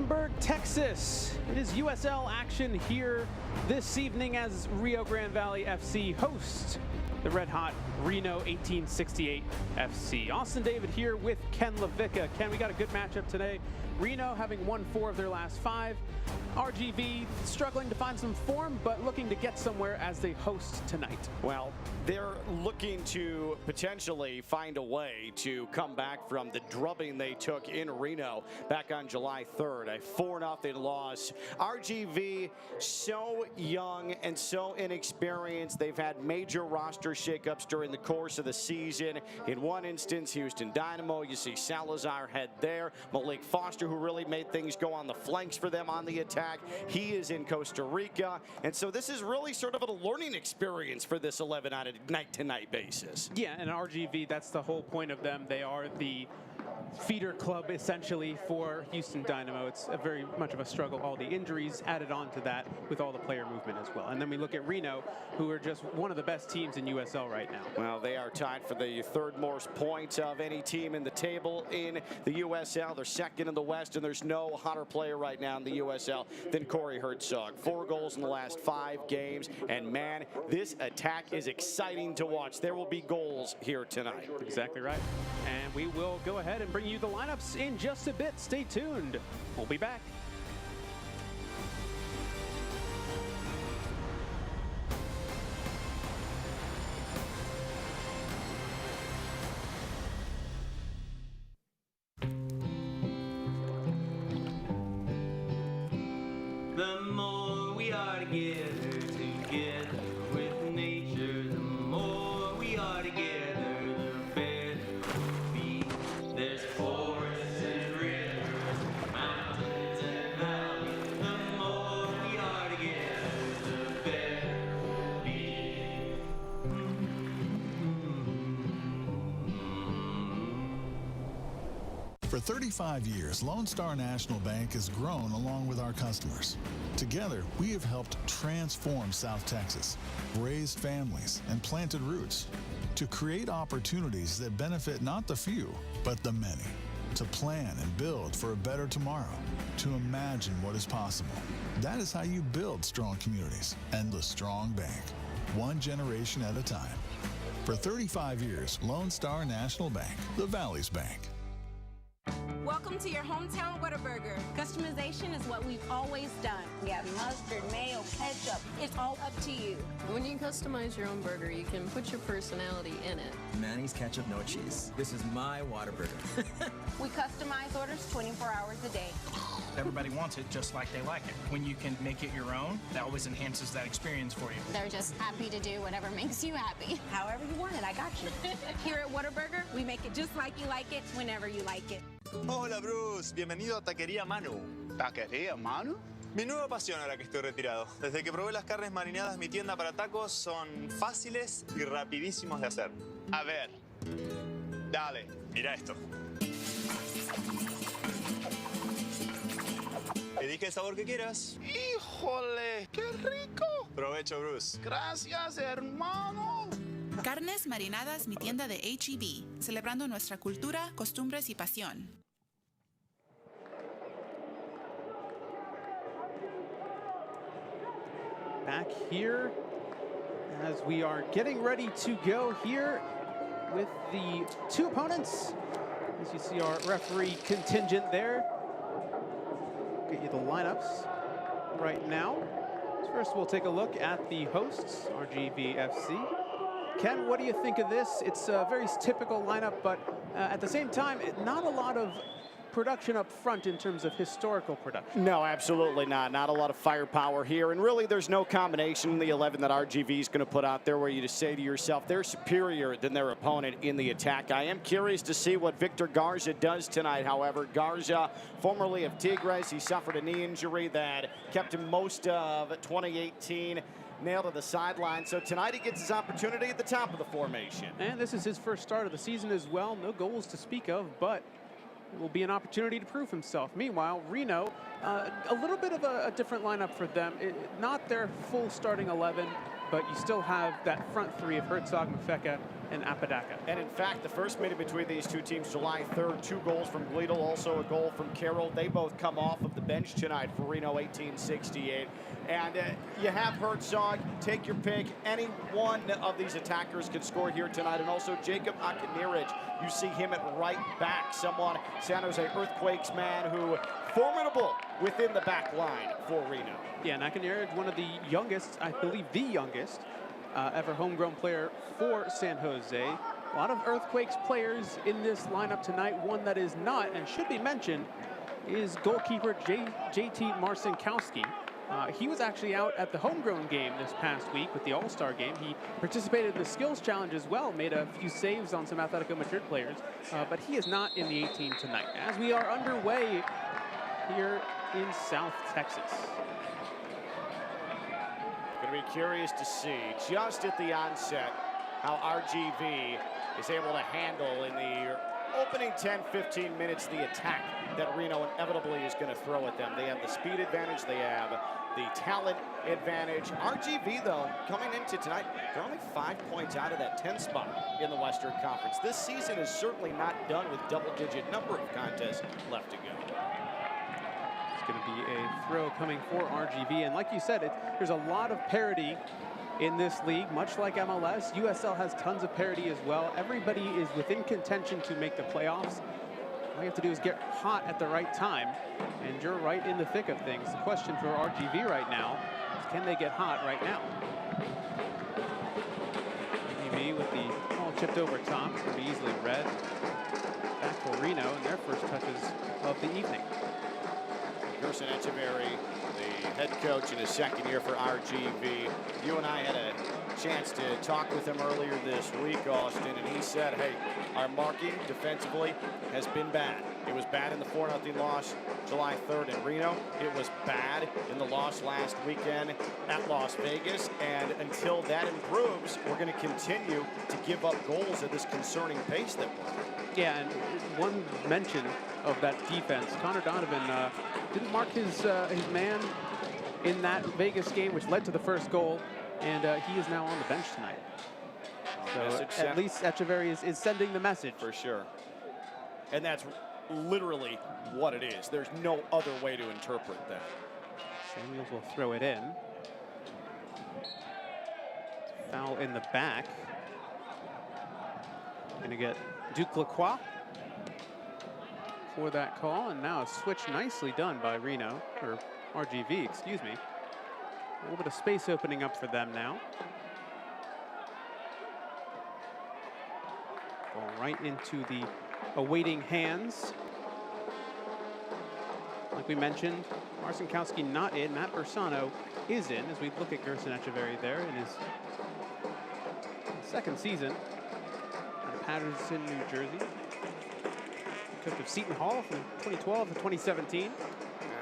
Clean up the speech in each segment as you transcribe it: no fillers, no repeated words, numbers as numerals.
Spartanburg, Texas. It is USL action here this evening as Rio Grande Valley FC hosts the red-hot Reno 1868 FC. Austin David here with Ken Levicka. Ken, we got a good matchup today. Reno having won 4 of their last 5. RGV struggling to find some form, but looking to get somewhere as they host tonight. Well, they're looking to potentially find a way to come back from the drubbing they took in Reno back on July 3rd, a 4-0 loss. RGV, so young and so inexperienced. They've had major roster shakeups during the course of the season. In one instance, Houston Dynamo, you see Salazar head there. Malik Foster, who really made things go on the flanks for them on the attack. He is in Costa Rica. And so this is really sort of a learning experience for this 11 on a night-to-night basis. Yeah, and RGV, that's the whole point of them. They are the feeder club essentially for Houston Dynamo. It's a very much of a struggle. All the injuries added on to that with all the player movement as well. And then we look at Reno, who are just one of the best teams in USL right now. Well, they are tied for the 3rd most points of any team in the table in the USL. They're 2nd in the West, and there's no hotter player right now in the USL than Corey Herzog. 4 goals in the last 5 games. And man, this attack is exciting to watch. There will be goals here tonight. Exactly right. And we will go ahead and bring you the lineups in just a bit. Stay tuned. We'll be back. The more we are together with nature, the more we are together, the better we'll be. There's forests and rivers, mountains and valleys. The more we are together, the better we'll be. For 35 years, Lone Star National Bank has grown along with our customers. Together, we have helped transform South Texas, raised families, and planted roots to create opportunities that benefit not the few, but the many. To plan and build for a better tomorrow, to imagine what is possible. That is how you build strong communities and the strong bank, one generation at a time. For 35 years, Lone Star National Bank, the Valley's Bank. Welcome to your hometown Whataburger. Customization is what we've always done. We have mustard, mayo, ketchup. It's all up to you. When you customize your own burger, you can put your personality in it. Manny's ketchup, no cheese. This is my Whataburger. We customize orders 24 hours a day. Everybody wants it just like they like it. When you can make it your own, that always enhances that experience for you. They're just happy to do whatever makes you happy. However you want it, I got you. Here at Whataburger, we make it just like you like it, whenever you like it. Hola Bruce, bienvenido a Taquería Manu. ¿Taquería Manu? Mi nueva pasión ahora que estoy retirado. Desde que probé las carnes marinadas, mi tienda para tacos son fáciles y rapidísimos de hacer. A ver, dale. Mira esto. Elige el sabor que quieras. ¡Híjole! ¡Qué rico! Provecho, Bruce. Gracias, hermano. Carnes Marinadas, mi tienda de H-E-B, celebrando nuestra cultura, costumbres y pasión. Back here as we are getting ready to go here with the 2 opponents. As you see our referee contingent there. Get you the lineups right now. First, we'll take a look at the hosts, RGV FC. Ken, what do you think of this? It's a very typical lineup, but at the same time, not a lot of production up front in terms of historical production. No, absolutely not. Not a lot of firepower here. And really, there's no combination in the 11 that RGV is going to put out there where you just say to yourself, they're superior than their opponent in the attack. I am curious to see what Victor Garza does tonight, however. Garza, formerly of Tigres, he suffered a knee injury that kept him most of 2018 nailed to the sideline. So tonight he gets his opportunity at the top of the formation. And this is his first start of the season as well. No goals to speak of, but it will be an opportunity to prove himself. Meanwhile, Reno, a little bit of a different lineup for them. Not their full starting 11. but you still have that front three of Herzog, Mafeka, and Apodaca. And in fact, the first meeting between these two teams, July 3rd, 2 goals from Gleedle, also a goal from Carroll. They both come off of the bench tonight for Reno 1868. And you have Herzog, take your pick. Any one of these attackers can score here tonight. And also Jacob Akinirich, you see him at right back, someone, San Jose Earthquakes man who formidable within the back line for Reno. Yeah, and Akinirich, one of the youngest, I believe the youngest, ever homegrown player for San Jose. A lot of Earthquakes players in this lineup tonight. One that is not and should be mentioned is goalkeeper JT Marcinkowski. He was actually out at the homegrown game this past week with the All-Star game. He participated in the skills challenge as well, made a few saves on some Atletico Madrid players, but he is not in the 18 tonight. As we are underway here in South Texas. Going to be curious to see just at the onset how RGV is able to handle in the opening 10-15 minutes the attack that Reno inevitably is going to throw at them. They have the speed advantage, they have the talent advantage. RGV, though, coming into tonight, they're only 5 points out of that 10 spot in the Western Conference. This season is certainly not done with double-digit number of contests left to go. Going to be a throw coming for RGV, and like you said, there's a lot of parity in this league, much like MLS. USL has tons of parity as well. Everybody is within contention to make the playoffs. All you have to do is get hot at the right time, and you're right in the thick of things. The question for RGV right now is, can they get hot right now? RGV with the ball chipped over top, it's going to be easily read. Back for Reno and their first touches of the evening. Gerson Echeverry, the head coach in his second year for RGV. You and I had a chance to talk with him earlier this week, Austin, and he said, hey, our marking defensively has been bad. It was bad in the 4-0 loss July 3rd in Reno. It was bad in the loss last weekend at Las Vegas. And until that improves, we're going to continue to give up goals at this concerning pace that we're at. Yeah, and one mention of that defense, Connor Donovan didn't mark his man in that Vegas game, which led to the first goal, and he is now on the bench tonight. So at least Echeverry is sending the message. For sure. And that's literally what it is. There's no other way to interpret that. Samuels will throw it in. Foul in the back. Going to get Duke Lacroix for that call, and now a switch nicely done by Reno, or RGV, excuse me. A little bit of space opening up for them now. Ball right into the awaiting hands. Like we mentioned, Marcinkowski not in, Matt Bersano is in, as we look at Gerson Echeverry there in his second season out of Patterson, New Jersey. Coach of Seton Hall from 2012 to 2017.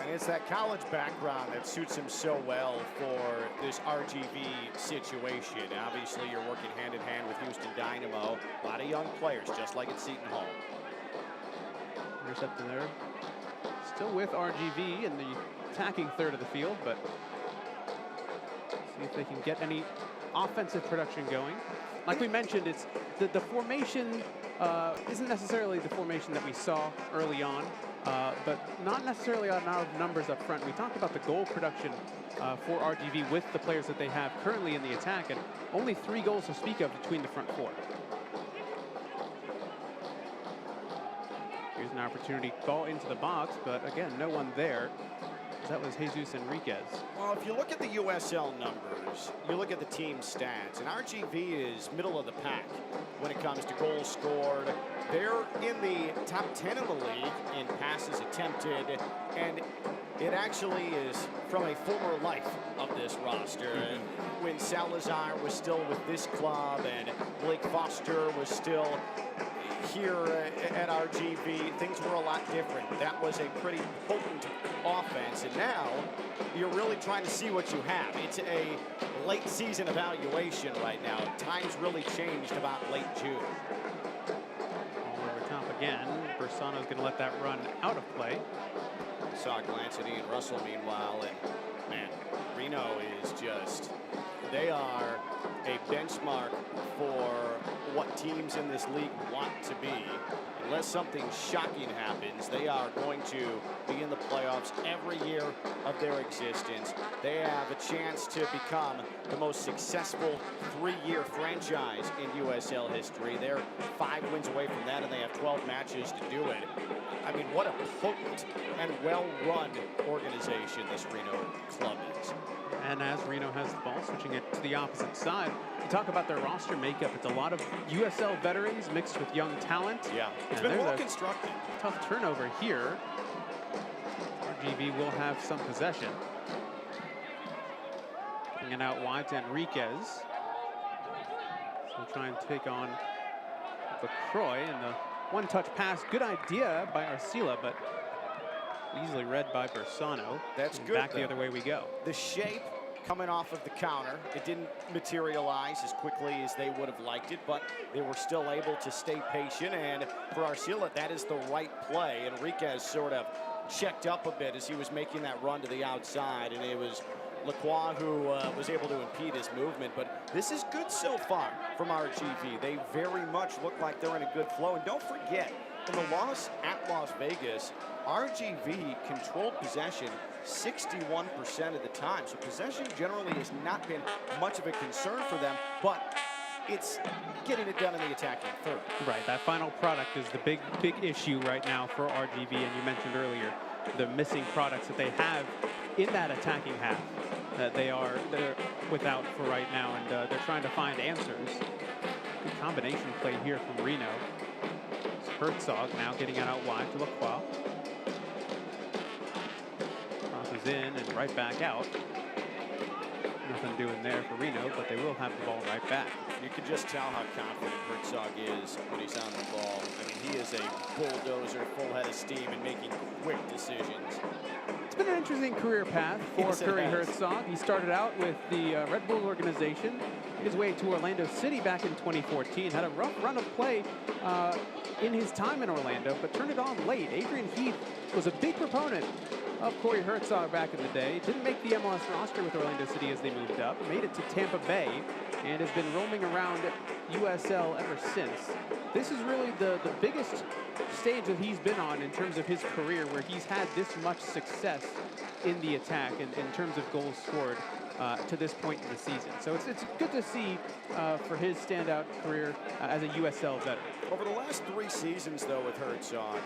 And it's that college background that suits him so well for this RGV situation. Obviously, you're working hand in hand with Houston Dynamo. A lot of young players, just like at Seton Hall. Intercepted there. Still with RGV in the attacking third of the field, but see if they can get any offensive production going. Like we mentioned, it's the formation isn't necessarily the formation that we saw early on, but not necessarily on our numbers up front. We talked about the goal production for RGV with the players that they have currently in the attack, and only 3 goals to speak of between the front 4. Here's an opportunity, ball into the box, but again, no one there. That was Jesus Enriquez. Well, if you look at the USL numbers, you look at the team stats, and RGV is middle of the pack when it comes to goals scored. They're in the top 10 in the league in passes attempted, and it actually is from a former life of this roster. When Salazar was still with this club and Blake Foster was still here at RGV, things were a lot different. That was a pretty potent offense, and now you're really trying to see what you have. It's a late season evaluation right now. Times really changed about late June. All over top again. Bersano's going to let that run out of play. Saw a glance at Ian Russell meanwhile, and man, Reno is just, they are a benchmark for what teams in this league want to be. Unless something shocking happens, they are going to be in the playoffs every year of their existence. They have a chance to become the most successful 3-year franchise in USL history. They're 5 wins away from that, and they have 12 matches to do it. I mean, what a potent and well-run organization this Reno club is. And as Reno has the ball, switching it to the opposite side, you talk about their roster makeup. It's a lot of USL veterans mixed with young talent. Yeah, it's been well constructed. Tough turnover here. RGV will have some possession. Bringing it out wide to Enriquez. So try and take on LaCroix, and the one-touch pass. Good idea by Arcila, but easily read by Bersano. That's good. Back the other way we go. The shape coming off of the counter, it didn't materialize as quickly as they would have liked it, but they were still able to stay patient. And for Arcila, that is the right play. Enriquez sort of checked up a bit as he was making that run to the outside, and it was Lacroix who was able to impede his movement. But this is good so far from RGV. They very much look like they're in a good flow. And don't forget, in the loss at Las Vegas, RGV controlled possession 61% of the time. So possession generally has not been much of a concern for them, but it's getting it done in the attacking third. Right, that final product is the big issue right now for RGV, and you mentioned earlier the missing products that they have in that attacking half that they're without for right now, and they're trying to find answers. Good combination play here from Reno. It's Herzog now getting it out wide to Lacroix. Crosses in and right back out. Nothing doing there for Reno, but they will have the ball right back. You can just tell how confident Herzog is when he's on the ball. I mean, he is a bulldozer, full head of steam, and making quick decisions. It's been an interesting career path for Curry Herzog. He started out with the Red Bull organization, made his way to Orlando City back in 2014, had a rough run of play in his time in Orlando, but turned it on late. Adrian Heath was a big proponent of Corey Herzog back in the day. Didn't make the MLS roster with Orlando City as they moved up. Made it to Tampa Bay and has been roaming around USL ever since. This is really the biggest stage that he's been on in terms of his career, where he's had this much success in the attack and in terms of goals scored to this point in the season. So it's good to see for his standout career as a USL veteran. Over the last 3 seasons, though, with Herzog,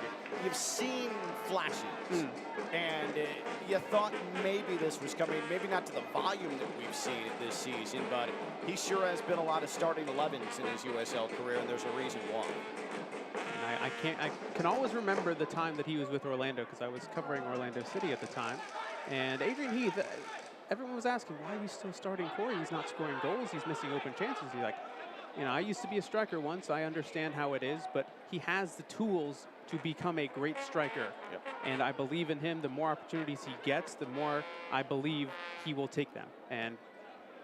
you've seen flashes. And you thought maybe this was coming, maybe not to the volume that we've seen this season, but he sure has been a lot of starting 11s in his USL career, and there's a reason why. And I can always remember the time that he was with Orlando, because I was covering Orlando City at the time. And Adrian Heath, everyone was asking, why are you still starting Corey? He's not scoring goals, he's missing open chances. He's like, you know, I used to be a striker once, I understand how it is, but he has the tools to become a great striker. Yep. And I believe in him. The more opportunities he gets, the more I believe he will take them. And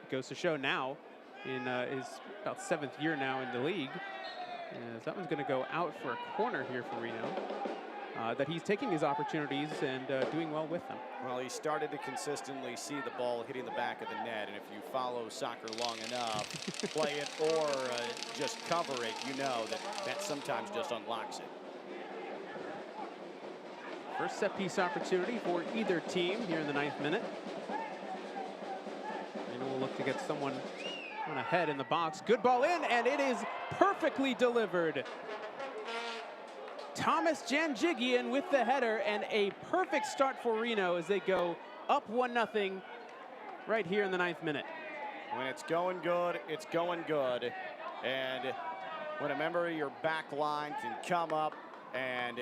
it goes to show now, in his about 7th year now in the league, that one's going to go out for a corner here for Reno. That he's taking his opportunities and doing well with them. Well, he started to consistently see the ball hitting the back of the net, and if you follow soccer long enough, play it or just cover it, you know that sometimes just unlocks it. First set piece opportunity for either team here in the 9th minute. Reno will look to get someone on ahead in the box. Good ball in, and it is perfectly delivered. Thomas Janjigian with the header, and a perfect start for Reno as they go up 1-0 right here in the 9th minute. When it's going good, it's going good. And when a member of your back line can come up and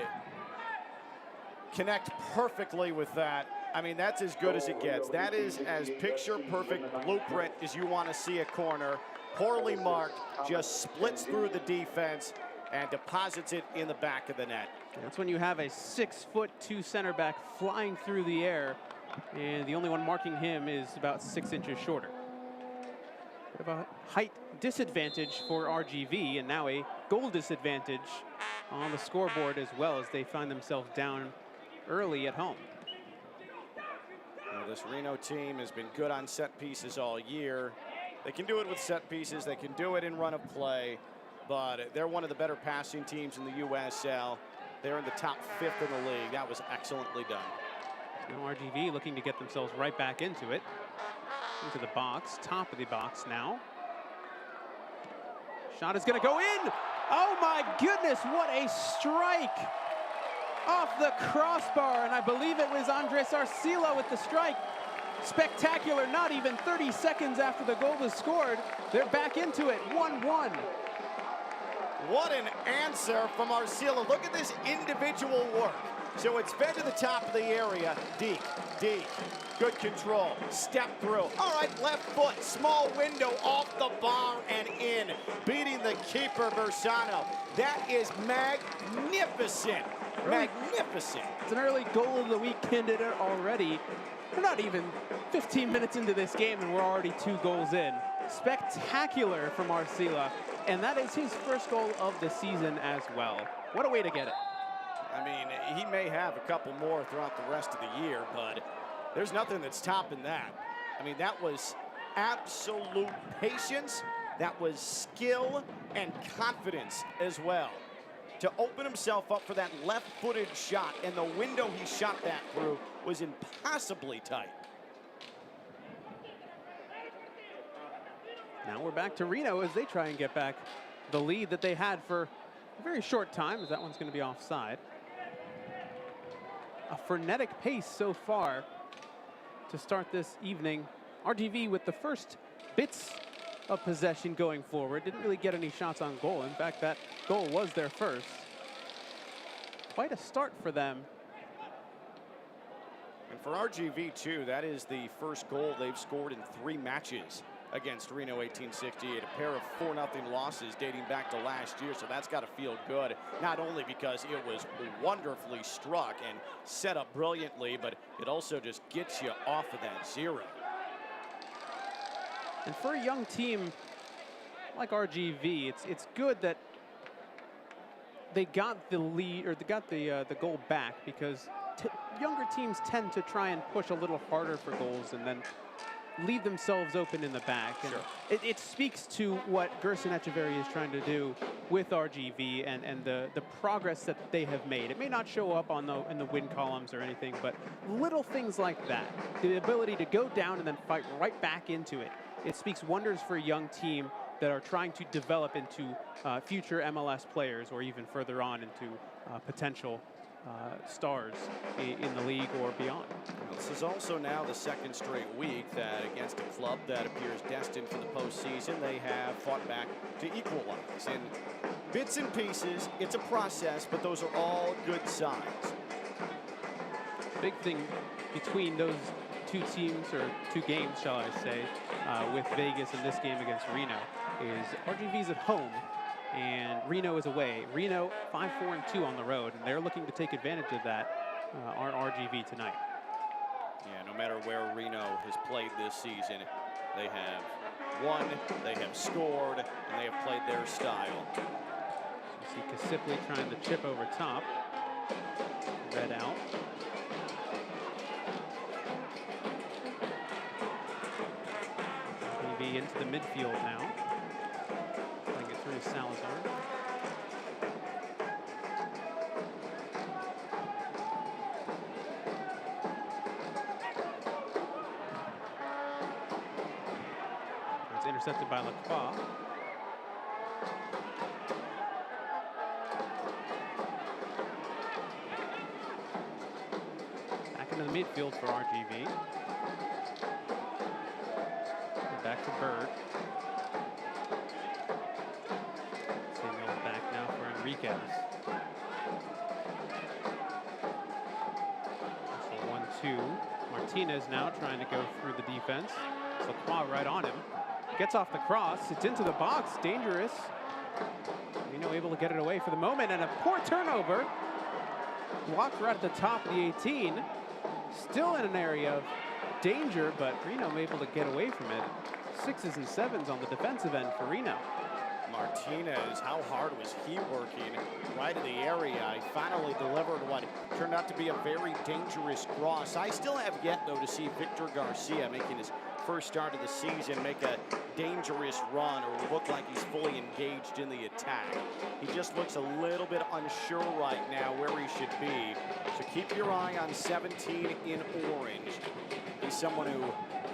connect perfectly with that, I mean, that's as good as it gets. That is as picture-perfect blueprint as you want to see a corner. Poorly marked, just splits through the defense and deposits it in the back of the net. That's when you have a 6'2" center back flying through the air, and the only one marking him is about 6 inches shorter. Bit of a height disadvantage for RGV, and now a goal disadvantage on the scoreboard as well, as they find themselves down early at home. Well, this Reno team has been good on set pieces all year. They can do it with set pieces. They can do it in run of play. But they're one of the better passing teams in the USL. They're in the top 5th in the league. That was excellently done. Now RGV looking to get themselves right back into it. Into the box, top of the box now. Shot is going to go in. Oh my goodness, what a strike off the crossbar. And I believe it was Andres Arcila with the strike. Spectacular, not even 30 seconds after the goal was scored. They're back into it, 1-1. What an answer from Arcila. Look at this individual work. So it's fed to the top of the area. Deep. Good control. Step through. All right, left foot. Small window off the bar and in. Beating the keeper, Bersano. That is magnificent. Magnificent. It's an early goal of the week candidate already. We're not even 15 minutes into this game and we're already 2 goals in. Spectacular from Arcila. And that is his first goal of the season as well. What a way to get it. I mean, he may have a couple more throughout the rest of the year, but there's nothing that's topping that. I mean, that was absolute patience. That was skill and confidence as well. To open himself up for that left-footed shot, and the window he shot that through was impossibly tight. Now we're back to Reno as they try and get back the lead that they had for a very short time, as that one's going to be offside. A frenetic pace so far to start this evening. RGV with the first bits of possession going forward. Didn't really get any shots on goal. In fact, that goal was their first. Quite a start for them. And for RGV, too, that is the first goal they've scored in 3 matches against Reno 1868, a pair of 4-0 losses dating back to last year, so that's got to feel good, not only because it was wonderfully struck and set up brilliantly, but it also just gets you off of that 0. And for a young team like RGV, it's good that they got the lead, or they got the goal back, because younger teams tend to try and push a little harder for goals and then leave themselves open in the back. And it speaks to what Gerson Echeverry is trying to do with RGV and the progress that they have made. It may not show up on in the win columns or anything, but little things like that, the ability to go down and then fight right back into it. It speaks wonders for a young team that are trying to develop into future MLS players, or even further on into potential stars in the league or beyond. This is also now the 2nd straight week that against a club that appears destined for the postseason, they have fought back to equalize. In bits and pieces, it's a process, but those are all good signs. Big thing between those 2 teams, or 2 games, shall I say, with Vegas and this game against Reno, is RGV's at home and Reno is away. Reno 5-4-2 on the road, and they're looking to take advantage of that on RGV tonight. Yeah, no matter where Reno has played this season, they have won, they have scored, and they have played their style. You see Kasipli trying to chip over top. Red out. RGV into the midfield now. Playing it through Salazar. It's intercepted by Lacroix. Back into the midfield for RGV. Back to Bird. Samuel's back now for Enriquez. So 1-2. Martinez now trying to go through the defense. Lacroix right on him. Gets off the cross. It's into the box. Dangerous. Reno able to get it away for the moment, and a poor turnover. Blocked right at the top of the 18. Still in an area of danger, but Reno able to get away from it. 6s and 7s on the defensive end for Reno. Martinez, how hard was he working right in the area? He finally delivered what turned out to be a very dangerous cross. I still have yet, though, to see Victor Garcia making his first start of the season make a dangerous run or look like he's fully engaged in the attack. He just looks a little bit unsure right now where he should be. So keep your eye on 17 in orange. He's someone who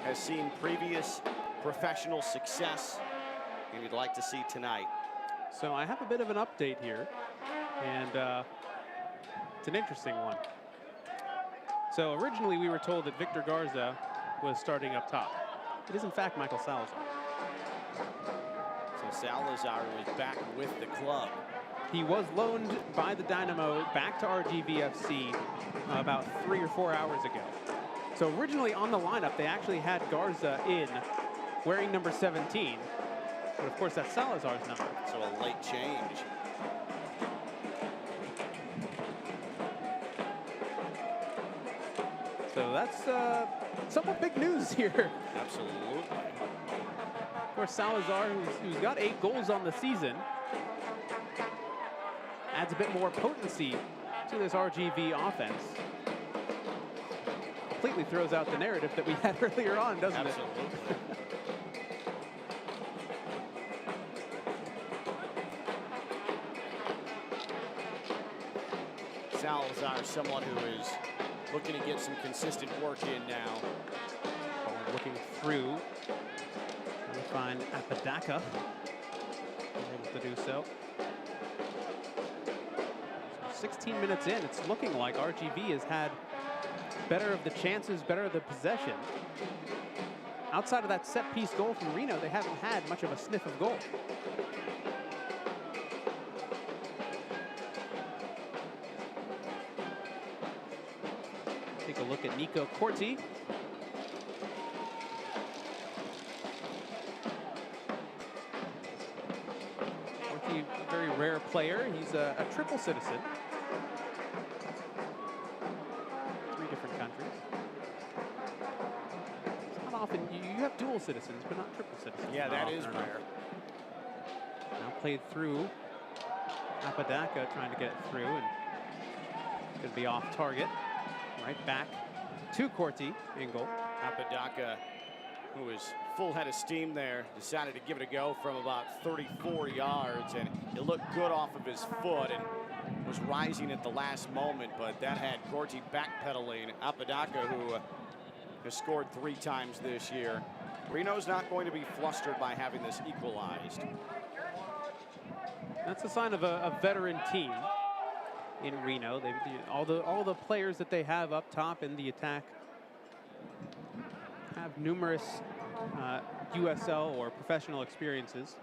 has seen previous professional success and you'd like to see tonight. So I have a bit of an update here, and it's an interesting one. So originally we were told that Victor Garza was starting up top. It is in fact Michael Salazar. So Salazar is back with the club. He was loaned by the Dynamo back to RGVFC about 3 or 4 hours ago. So originally on the lineup, they actually had Garza in wearing number 17. But of course, that's Salazar's number. So a late change. So that's somewhat big news here. Absolutely. Of course, Salazar, who's got 8 goals on the season, adds a bit more potency to this RGV offense. Completely throws out the narrative that we had earlier on, doesn't it? Salazar, someone who is looking to get some consistent work in now. Looking through, trying to find Apodaca. Able to do so. 16 minutes in, it's looking like RGV has had better of the chances, better of the possession. Outside of that set-piece goal from Reno, they haven't had much of a sniff of goal. Take a look at Nico Corti. Corti, a very rare player. He's a triple citizen. 3 different countries. It's not often you have dual citizens, but not triple citizens. Yeah, that is rare. Now played through. Apodaca trying to get it through, and it's going to be off target. Right back to Corti in goal. Apodaca, who was full head of steam there, decided to give it a go from about 34 yards, and it looked good off of his foot and was rising at the last moment, but that had Corti backpedaling. Apodaca, who has scored 3 times this year. Reno's not going to be flustered by having this equalized. That's a sign of a veteran team in Reno. All the players that they have up top in the attack have numerous USL or professional experiences.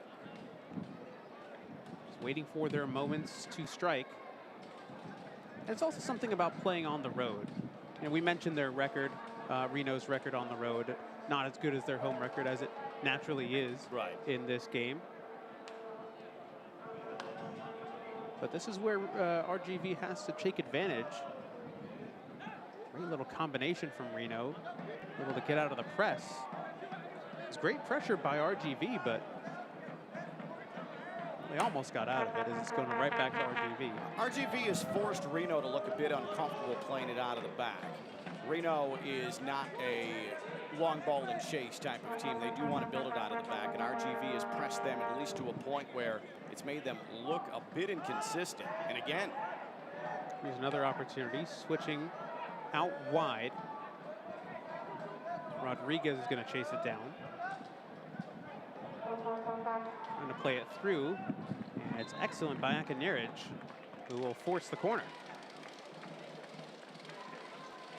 Just waiting for their moments to strike. And it's also something about playing on the road. You know, we mentioned their record, Reno's record on the road, not as good as their home record as it naturally is in this game. But this is where RGV has to take advantage. Great little combination from Reno, able to get out of the press. It's great pressure by RGV, but they almost got out of it as it's going right back to RGV. RGV has forced Reno to look a bit uncomfortable playing it out of the back. Reno is not a long ball and chase type of team. They do want to build it out of the back, and RGV has pressed them at least to a point where it's made them look a bit inconsistent. And again, here's another opportunity, switching out wide. Rodriguez is going to chase it down. Trying to play it through, and it's excellent by Akineric, who will force the corner.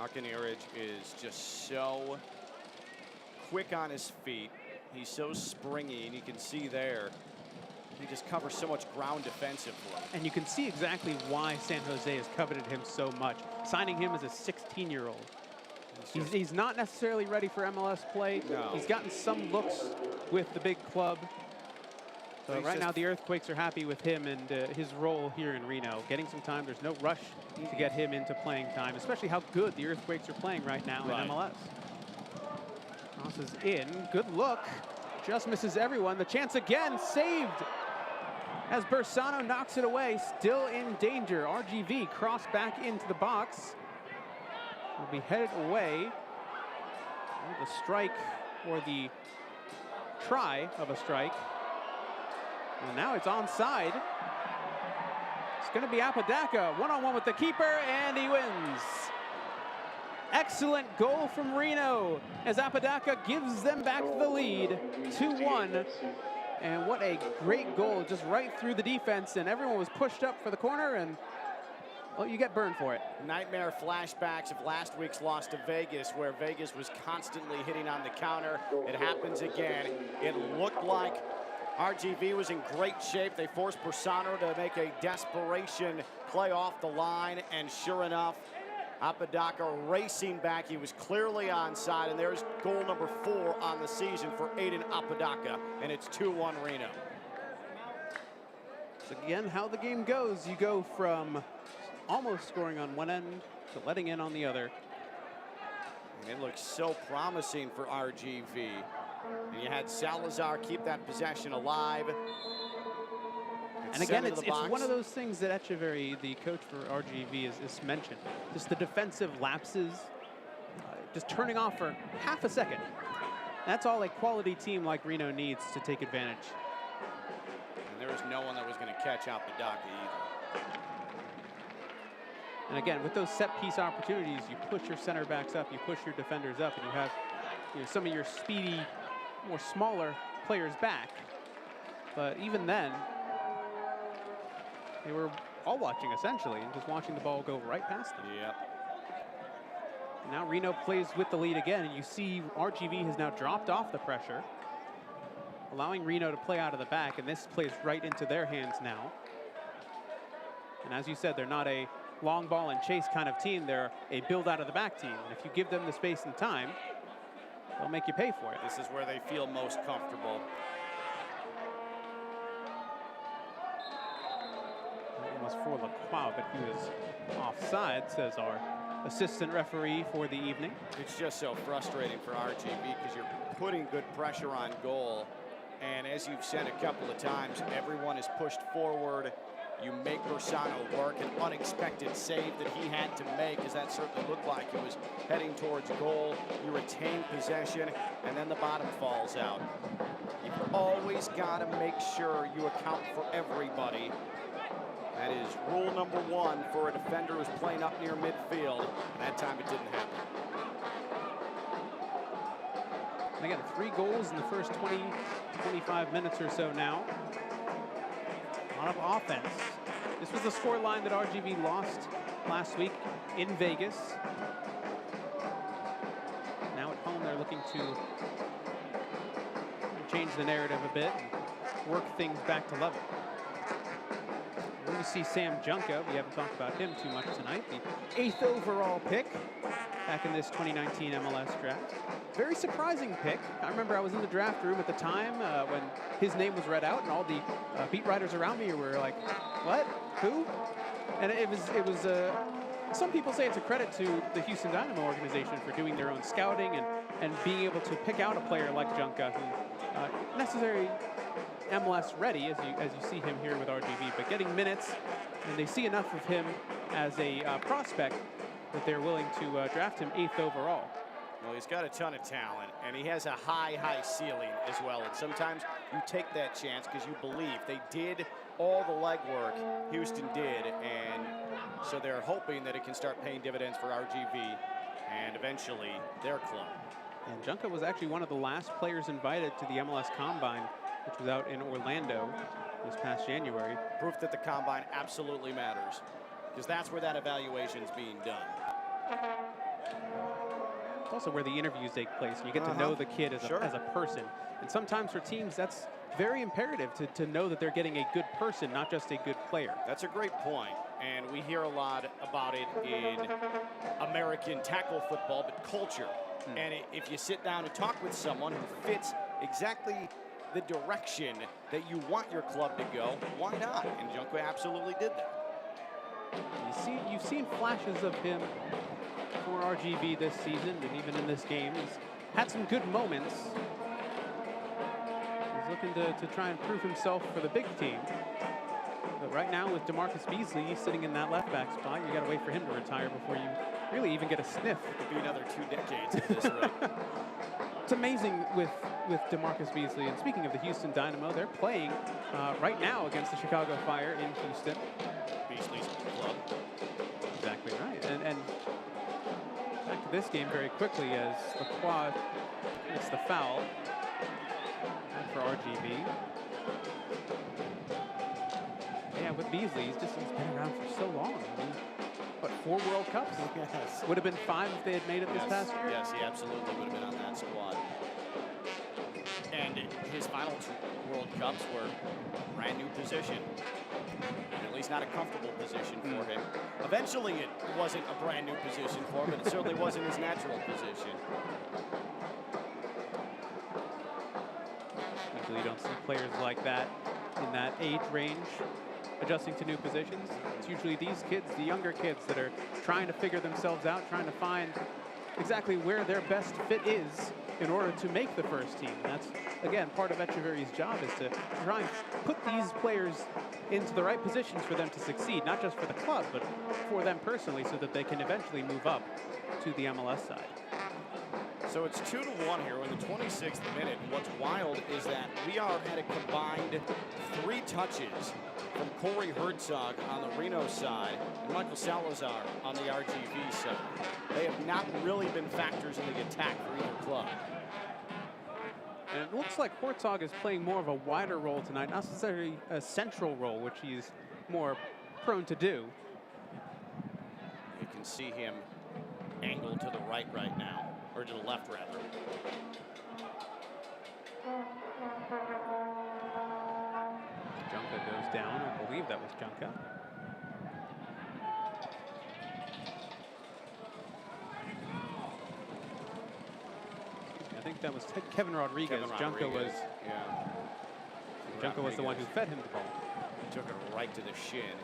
Akineric is just so quick on his feet. He's so springy, and you can see there, he just covers so much ground defensively. And you can see exactly why San Jose has coveted him so much, signing him as a 16-year-old. He's not necessarily ready for MLS play. No. He's gotten some looks with the big club. But right now, the Earthquakes are happy with him and his role here in Reno. Getting some time. There's no rush to get him into playing time, especially how good the Earthquakes are playing right now in MLS. Cross is in. Good look. Just misses everyone. The chance again. Saved as Bersano knocks it away. Still in danger. RGV cross back into the box. Will be headed away. The strike for the try of a strike. And now it's onside. It's going to be Apodaca, one-on-one with the keeper, and he wins. Excellent goal from Reno as Apodaca gives them back the lead, 2-1. And what a great goal, just right through the defense, and everyone was pushed up for the corner, and well, you get burned for it. Nightmare flashbacks of last week's loss to Vegas, where Vegas was constantly hitting on the counter. It happens again. It looked like RGV was in great shape. They forced Bersano to make a desperation play off the line, and sure enough, Apodaca racing back. He was clearly onside, and there's goal number 4 on the season for Aiden Apodaca, and it's 2-1 Reno. So again, how the game goes, you go from almost scoring on one end to letting in on the other. And it looks so promising for RGV. And you had Salazar keep that possession alive. And again, it's one of those things that Echeverry, the coach for RGV, is mentioned. Just the defensive lapses, just turning off for half a second. That's all a quality team like Reno needs to take advantage. And there was no one that was going to catch Apodaca either. And again, with those set piece opportunities, you push your center backs up, you push your defenders up, and you have some of your speedy, more smaller players back. But even then, they were all watching essentially and just watching the ball go right past them. Yep. And now Reno plays with the lead again, and you see RGV has now dropped off the pressure, allowing Reno to play out of the back, and this plays right into their hands now. And as you said, they're not a long ball and chase kind of team. They're a build out of the back team. And if you give them the space and time, they'll make you pay for it. This is where they feel most comfortable. That was for Lacroix, but he was offside, says our assistant referee for the evening. It's just so frustrating for RGV because you're putting good pressure on goal. And as you've said a couple of times, everyone is pushed forward. You make Bersano work, an unexpected save that he had to make, as that certainly looked like he was heading towards goal. You retain possession, and then the bottom falls out. You've always got to make sure you account for everybody. That is rule number 1 for a defender who's playing up near midfield, and that time it didn't happen. And again, 3 goals in the first 20, 25 minutes or so now. A lot of offense. This was the score line that RGV lost last week in Vegas. Now at home, they're looking to change the narrative a bit and work things back to level. We're going to see Sam Junka. We haven't talked about him too much tonight. The 8th overall pick back in this 2019 MLS draft. Very surprising pick. I remember I was in the draft room at the time when his name was read out, and all the beat writers around me were like, "What? Who?" And it was. Some people say it's a credit to the Houston Dynamo organization for doing their own scouting and being able to pick out a player like Junka, who necessary MLS ready as you see him here with RGV, but getting minutes, and they see enough of him as a prospect that they're willing to draft him 8th overall. Well, he's got a ton of talent, and he has a high ceiling as well. And sometimes you take that chance because you believe they did all the legwork, Houston did, and so they're hoping that it can start paying dividends for RGV and eventually their club. And Junka was actually one of the last players invited to the MLS Combine, which was out in Orlando this past January. Proof that the Combine absolutely matters, because that's where that evaluation is being done. It's also where the interviews take place, and you get to know the kid as a person. And sometimes for teams, that's very imperative to know that they're getting a good person, not just a good player. That's a great point, and we hear a lot about it in American tackle football, but culture. And if you sit down and talk with someone who fits exactly the direction that you want your club to go, why not? And Junko absolutely did that. You've seen flashes of him for RGV this season, and even in this game, he's had some good moments. He's looking to try and prove himself for the big team. But right now, with DeMarcus Beasley sitting in that left back spot, you got to wait for him to retire before you really even get a sniff. It could be another 2 decades at this rate. It's amazing with DeMarcus Beasley. And speaking of the Houston Dynamo, they're playing right now against the Chicago Fire in Houston. Beasley's club. Exactly right. And back to this game very quickly as Lacroix gets the foul. And for RGV. Yeah, with Beasley, he's been around for so long. I mean, what, 4 World Cups? Yes. Would have been 5 if they had made it this past year? Yes, he absolutely would have been on that squad. And his final 2 World Cups were a brand new position. At least not a comfortable position for him. Eventually it wasn't a brand new position for him, but it certainly wasn't his natural position. Usually you don't see players like that in that age range adjusting to new positions. It's usually these kids, the younger kids, that are trying to figure themselves out, trying to find exactly where their best fit is in order to make the first team. That's, again, part of Echeverry's job, is to try and put these players into the right positions for them to succeed, not just for the club, but for them personally, so that they can eventually move up to the MLS side. So it's 2-1 here in the 26th minute. And what's wild is that we are at a combined 3 touches from Corey Herzog on the Reno side and Michael Salazar on the RGV side. They have not really been factors in the attack for either club. And it looks like Herzog is playing more of a wider role tonight, not necessarily a central role, which he's more prone to do. You can see him angled to the right now. Or to the left, rather. Junka goes down. I believe that was Junka. I think that was Kevin Rodriguez. Junka was. Yeah. Junka was the one who fed him the ball. He took it right to the shin.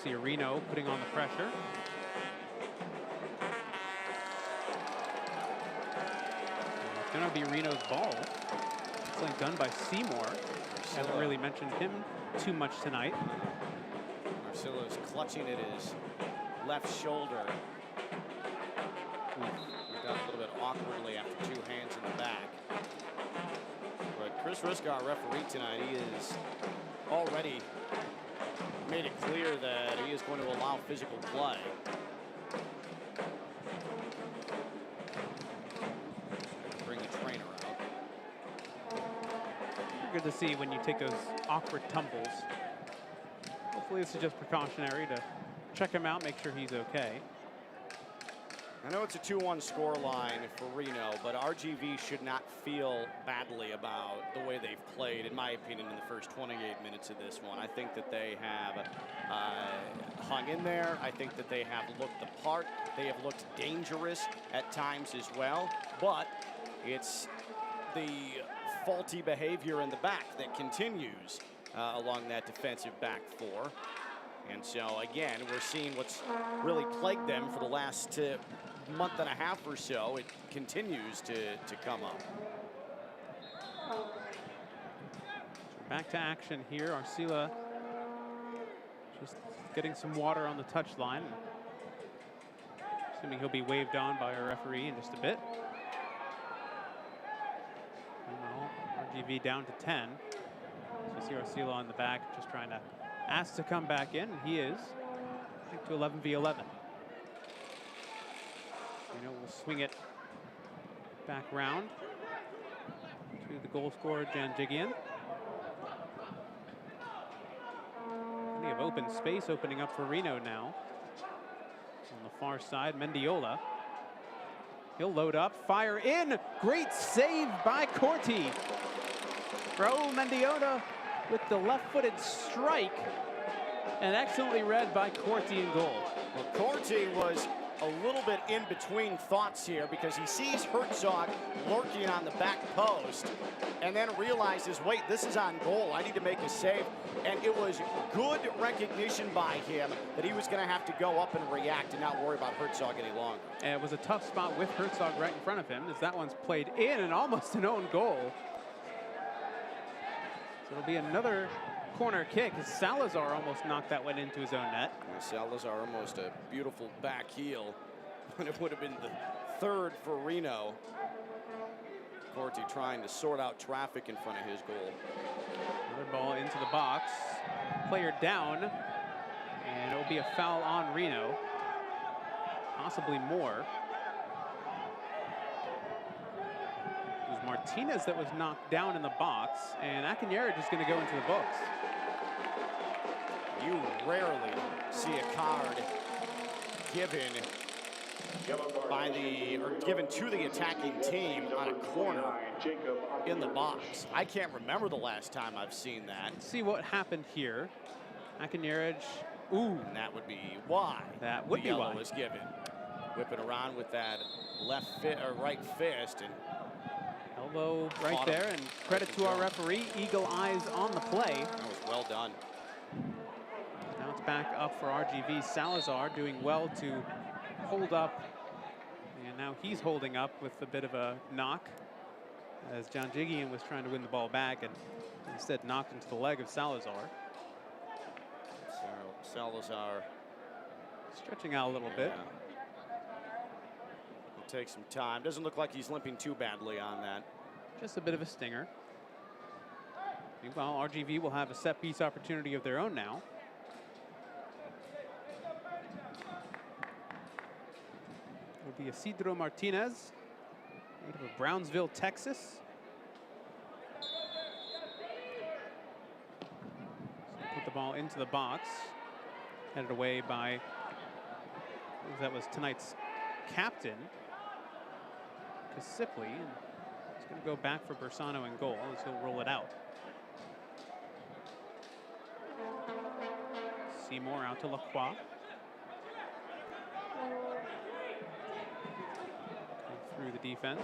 See Reno putting on the pressure. It's going to be Reno's ball. It's done by Seymour. Haven't really mentioned him too much tonight. Marcillo's clutching at his left shoulder. He's done a little bit awkwardly after 2 hands in the back. But Chris Riska, our referee tonight, he is already made it clear that he is going to allow physical play. Bring the trainer out. Good to see when you take those awkward tumbles. Hopefully this is just precautionary to check him out, make sure he's okay. I know it's a 2-1 score line for Reno, but RGV should not feel badly about the way they've played, in my opinion, in the first 28 minutes of this one. I think that they have hung in there. I think that they have looked the part. They have looked dangerous at times as well, but it's the faulty behavior in the back that continues along that defensive back 4. And so, again, we're seeing what's really plagued them for the last month and a half or so. It continues to come up. Back to action here. Arcila just getting some water on the touchline. Assuming he'll be waved on by our referee in just a bit. RGV down to 10. So you see Arcila on the back just trying to ask to come back in, and he is. I think to 11v11. You know, we'll swing it back round to the goal scorer, Jan Jigian. Plenty of open space opening up for Reno now. On the far side, Mendiola. He'll load up, fire in. Great save by Corti. Raul Mendiola with the left-footed strike, and excellently read by Corti in goal. Well, Corti was a little bit in between thoughts here because he sees Herzog lurking on the back post and then realizes, wait, this is on goal. I need to make a save. And it was good recognition by him that he was going to have to go up and react and not worry about Herzog any longer. And it was a tough spot with Herzog right in front of him, as that one's played in and almost an own goal. So it'll be another corner kick. Salazar almost knocked that one into his own net. Salazar almost a beautiful back heel, but it would have been the third for Reno. Corti trying to sort out traffic in front of his goal. Another ball into the box. Player down, and it will be a foul on Reno. Possibly more. It was Martinez that was knocked down in the box, and Akinierich is going to go into the books. You rarely see a card given by given to the attacking team on a corner in the box. I can't remember the last time I've seen that. Let's see what happened here. Akinierich, ooh. And that would be why that would the be yellow why. was given. Whipping around with that right fist, and elbow right there, and credit to our referee. Eagle eyes on the play. That was well done. Now it's back up for RGV. Salazar doing well to hold up, and now he's holding up with a bit of a knock as John Jigian was trying to win the ball back and instead knocked into the leg of Salazar. So Salazar stretching out a little bit. It'll take some time. Doesn't look like he's limping too badly on that. Just a bit of a stinger. Meanwhile, RGV will have a set piece opportunity of their own now. It'll be Isidro Martinez, native of Brownsville, Texas. So put the ball into the box, headed away by, that was tonight's captain, Kasipli, and it's going to go back for Bersano in goal as he'll roll it out. Seymour out to Lacroix. Through the defense.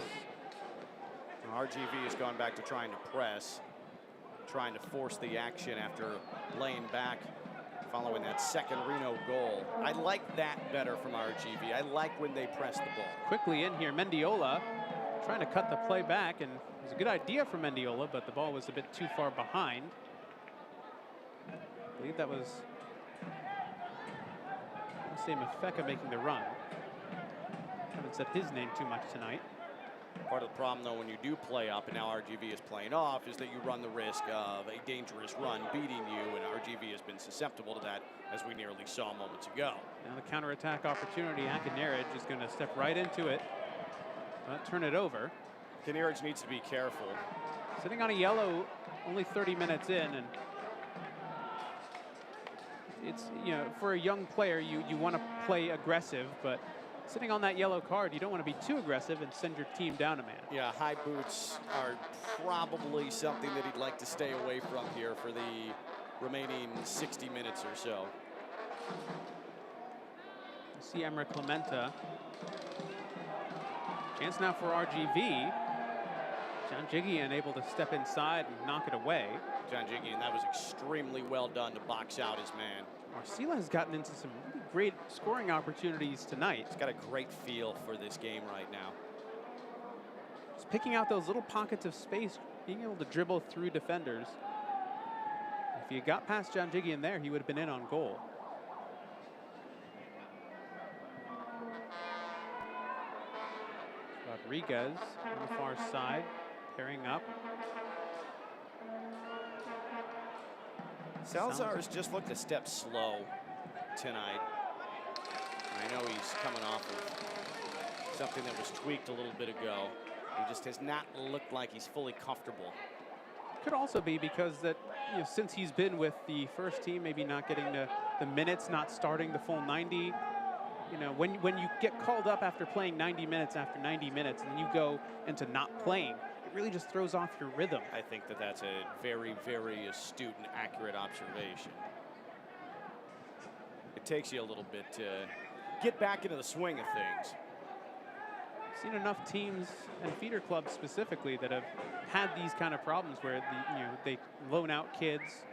RGV has gone back to trying to press, trying to force the action after laying back following that second Reno goal. I like that better from RGV. I like when they press the ball. Quickly in here, Mendiola trying to cut the play back, and it was a good idea for Mendiola, but the ball was a bit too far behind. I believe that was Mafeka making the run. Haven't said his name too much tonight. Part of the problem, though, when you do play up and now RGV is playing off, is that you run the risk of a dangerous run beating you, and RGV has been susceptible to that, as we nearly saw moments ago. Now the counterattack opportunity, Akinierich is going to step right into it, but turn it over. Akinierich needs to be careful. Sitting on a yellow, only 30 minutes in, and it's, you know, for a young player, you want to play aggressive, but sitting on that yellow card, you don't want to be too aggressive and send your team down a man. Yeah, high boots are probably something that he'd like to stay away from here for the remaining 60 minutes or so. You see Emre Clementa. Chance now for RGV. John Jigian able to step inside and knock it away. John Jigian, that was extremely well done to box out his man. Marcela has gotten into some really great scoring opportunities tonight. He's got a great feel for this game right now. Just picking out those little pockets of space, being able to dribble through defenders. If he had got past John Jigian there, he would have been in on goal. Rodriguez on the far side, pairing up. Salazar has just looked a step slow tonight. I know he's coming off of something that was tweaked a little bit ago. He just has not looked like he's fully comfortable. Could also be because that, you know, since he's been with the first team, maybe not getting the minutes, not starting the full 90. You know, when you get called up after playing 90 minutes after 90 minutes, and then you go into not playing, it really just throws off your rhythm. I think that that's a very, very astute and accurate observation. It takes you a little bit to get back into the swing of things. I've seen enough teams and feeder clubs specifically that have had these kind of problems where they loan out kids,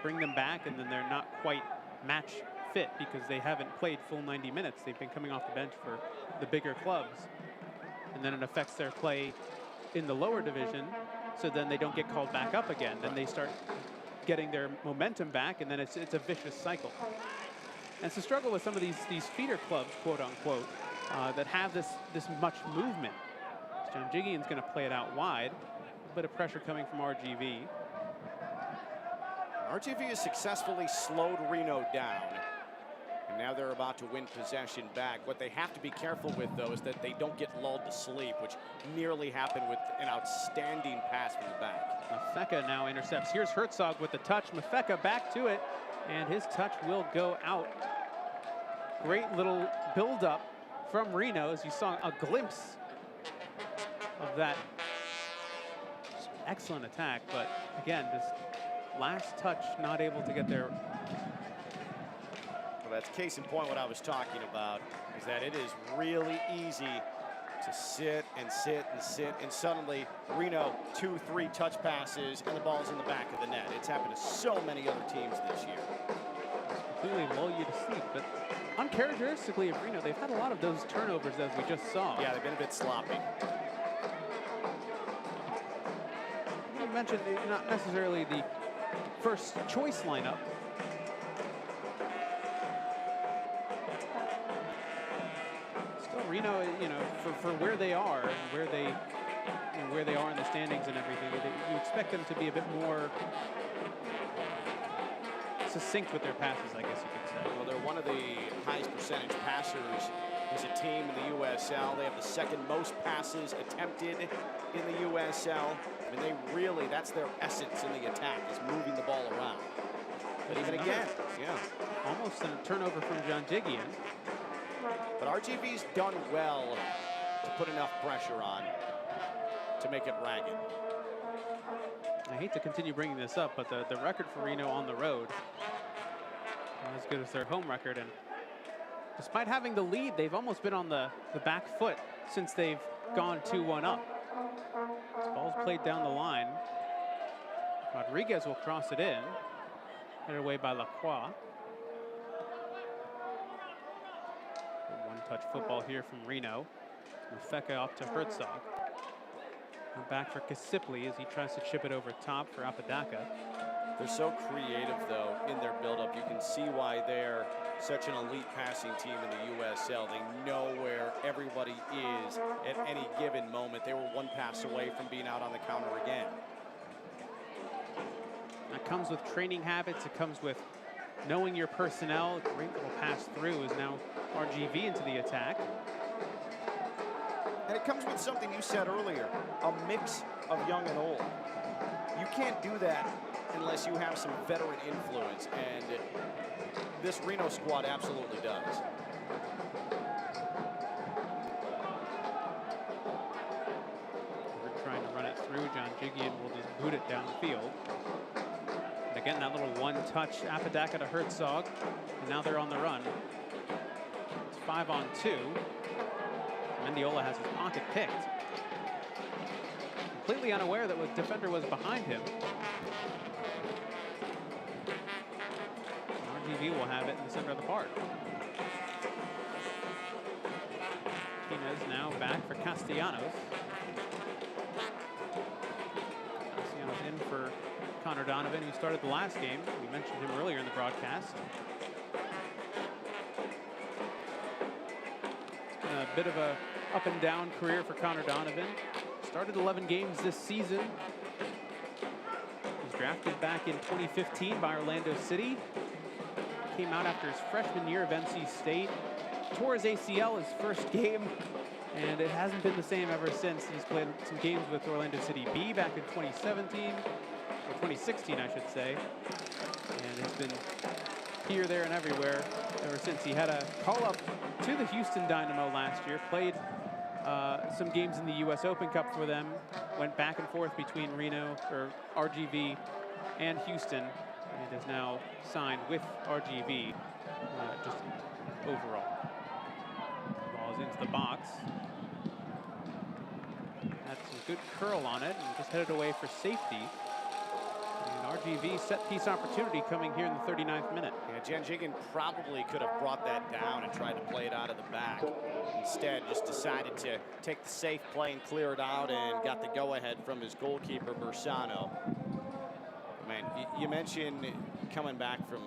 bring them back, and then they're not quite match fit because they haven't played full 90 minutes. They've been coming off the bench for the bigger clubs, and then it affects their play in the lower division, so then they don't get called back up again. Then they start getting their momentum back, and then it's a vicious cycle. And it's a struggle with some of these feeder clubs, quote unquote, that have this much movement. John Jigian's going to play it out wide. A bit of pressure coming from RGV. RGV has successfully slowed Reno down. And now they're about to win possession back. What they have to be careful with, though, is that they don't get lulled to sleep, which nearly happened with an outstanding pass from the back. Mafeka now intercepts. Here's Herzog with the touch. Mafeka back to it, and his touch will go out. Great little build-up from Reno, as you saw a glimpse of that excellent attack. But again, this last touch not able to get there. Well, that's case in point what I was talking about, is that it is really easy to sit and sit and sit, and suddenly Reno 2-3 touch passes and the ball's in the back of the net. It's happened to so many other teams this year. Completely lull you to sleep, but uncharacteristically of Reno, they've had a lot of those turnovers, as we just saw. Yeah, they've been a bit sloppy. You mentioned not necessarily the first choice lineup. Still, Reno, you know, for where they are and where they are in the standings and everything, you expect them to be a bit more succinct with their passes, I guess you could say. Well, they're one of the highest percentage passers as a team in the USL. They have the second most passes attempted in the USL. I mean, they really, that's their essence in the attack, is moving the ball around. But even again, yeah. Almost a turnover from John Jigian. But RGV's done well to put enough pressure on to make it ragged. I hate to continue bringing this up, but the record for Reno on the road, as good as their home record, and despite having the lead, they've almost been on the back foot since they've gone 2-1 up. This ball's played down the line. Rodriguez will cross it in. Headed away by Lacroix. One-touch football here from Reno. Mafeka off to Herzog. And back for Kasipli as he tries to chip it over top for Apodaca. They're so creative, though, in their buildup. You can see why they're such an elite passing team in the USL. They know where everybody is at any given moment. They were one pass away from being out on the counter again. That comes with training habits. It comes with knowing your personnel. Great little pass through is now RGV into the attack. And it comes with something you said earlier, a mix of young and old. You can't do that unless you have some veteran influence, and this Reno squad absolutely does. We're trying to run it through. John Jigian will just boot it down the field. And again, that little one-touch Apodaca to Herzog, and now they're on the run. It's 5-on-2. Mendiola has his pocket picked. Completely unaware that the defender was behind him. RGV will have it in the center of the park. Martinez now back for Castellanos. Castellanos in for Connor Donovan, who started the last game. We mentioned him earlier in the broadcast. It's been a bit of a up and down career for Connor Donovan. Started 11 games this season. Was drafted back in 2015 by Orlando City. Came out after his freshman year of NC State. Tore his ACL his first game, and it hasn't been the same ever since. He's played some games with Orlando City B back in 2017, or 2016, I should say. And has been here, there, and everywhere ever since. He had a call-up to the Houston Dynamo last year, played some games in the U.S. Open Cup for them, went back and forth between Reno, or RGV, and Houston, and is now signed with RGV just overall. Ball is into the box. Had some good curl on it and just headed away for safety. And An RGV set piece opportunity coming here in the 39th minute. Yeah, Jen Jigen probably could have brought that down and tried to play it out of the back. Instead, just decided to take the safe play and clear it out and got the go-ahead from his goalkeeper, Bersano. Man, you mentioned coming back from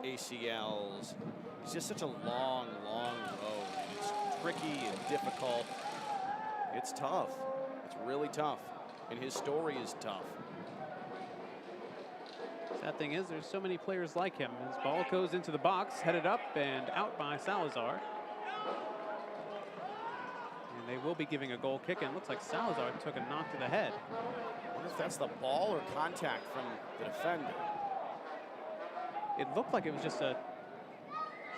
ACLs. It's just such a long, long road. It's tricky and difficult. It's tough. It's really tough. And his story is tough. Sad thing is, there's so many players like him. His ball goes into the box, headed up and out by Salazar. And they will be giving a goal kick, and it looks like Salazar took a knock to the head. I wonder if that's the ball or contact from the defender. It looked like it was just a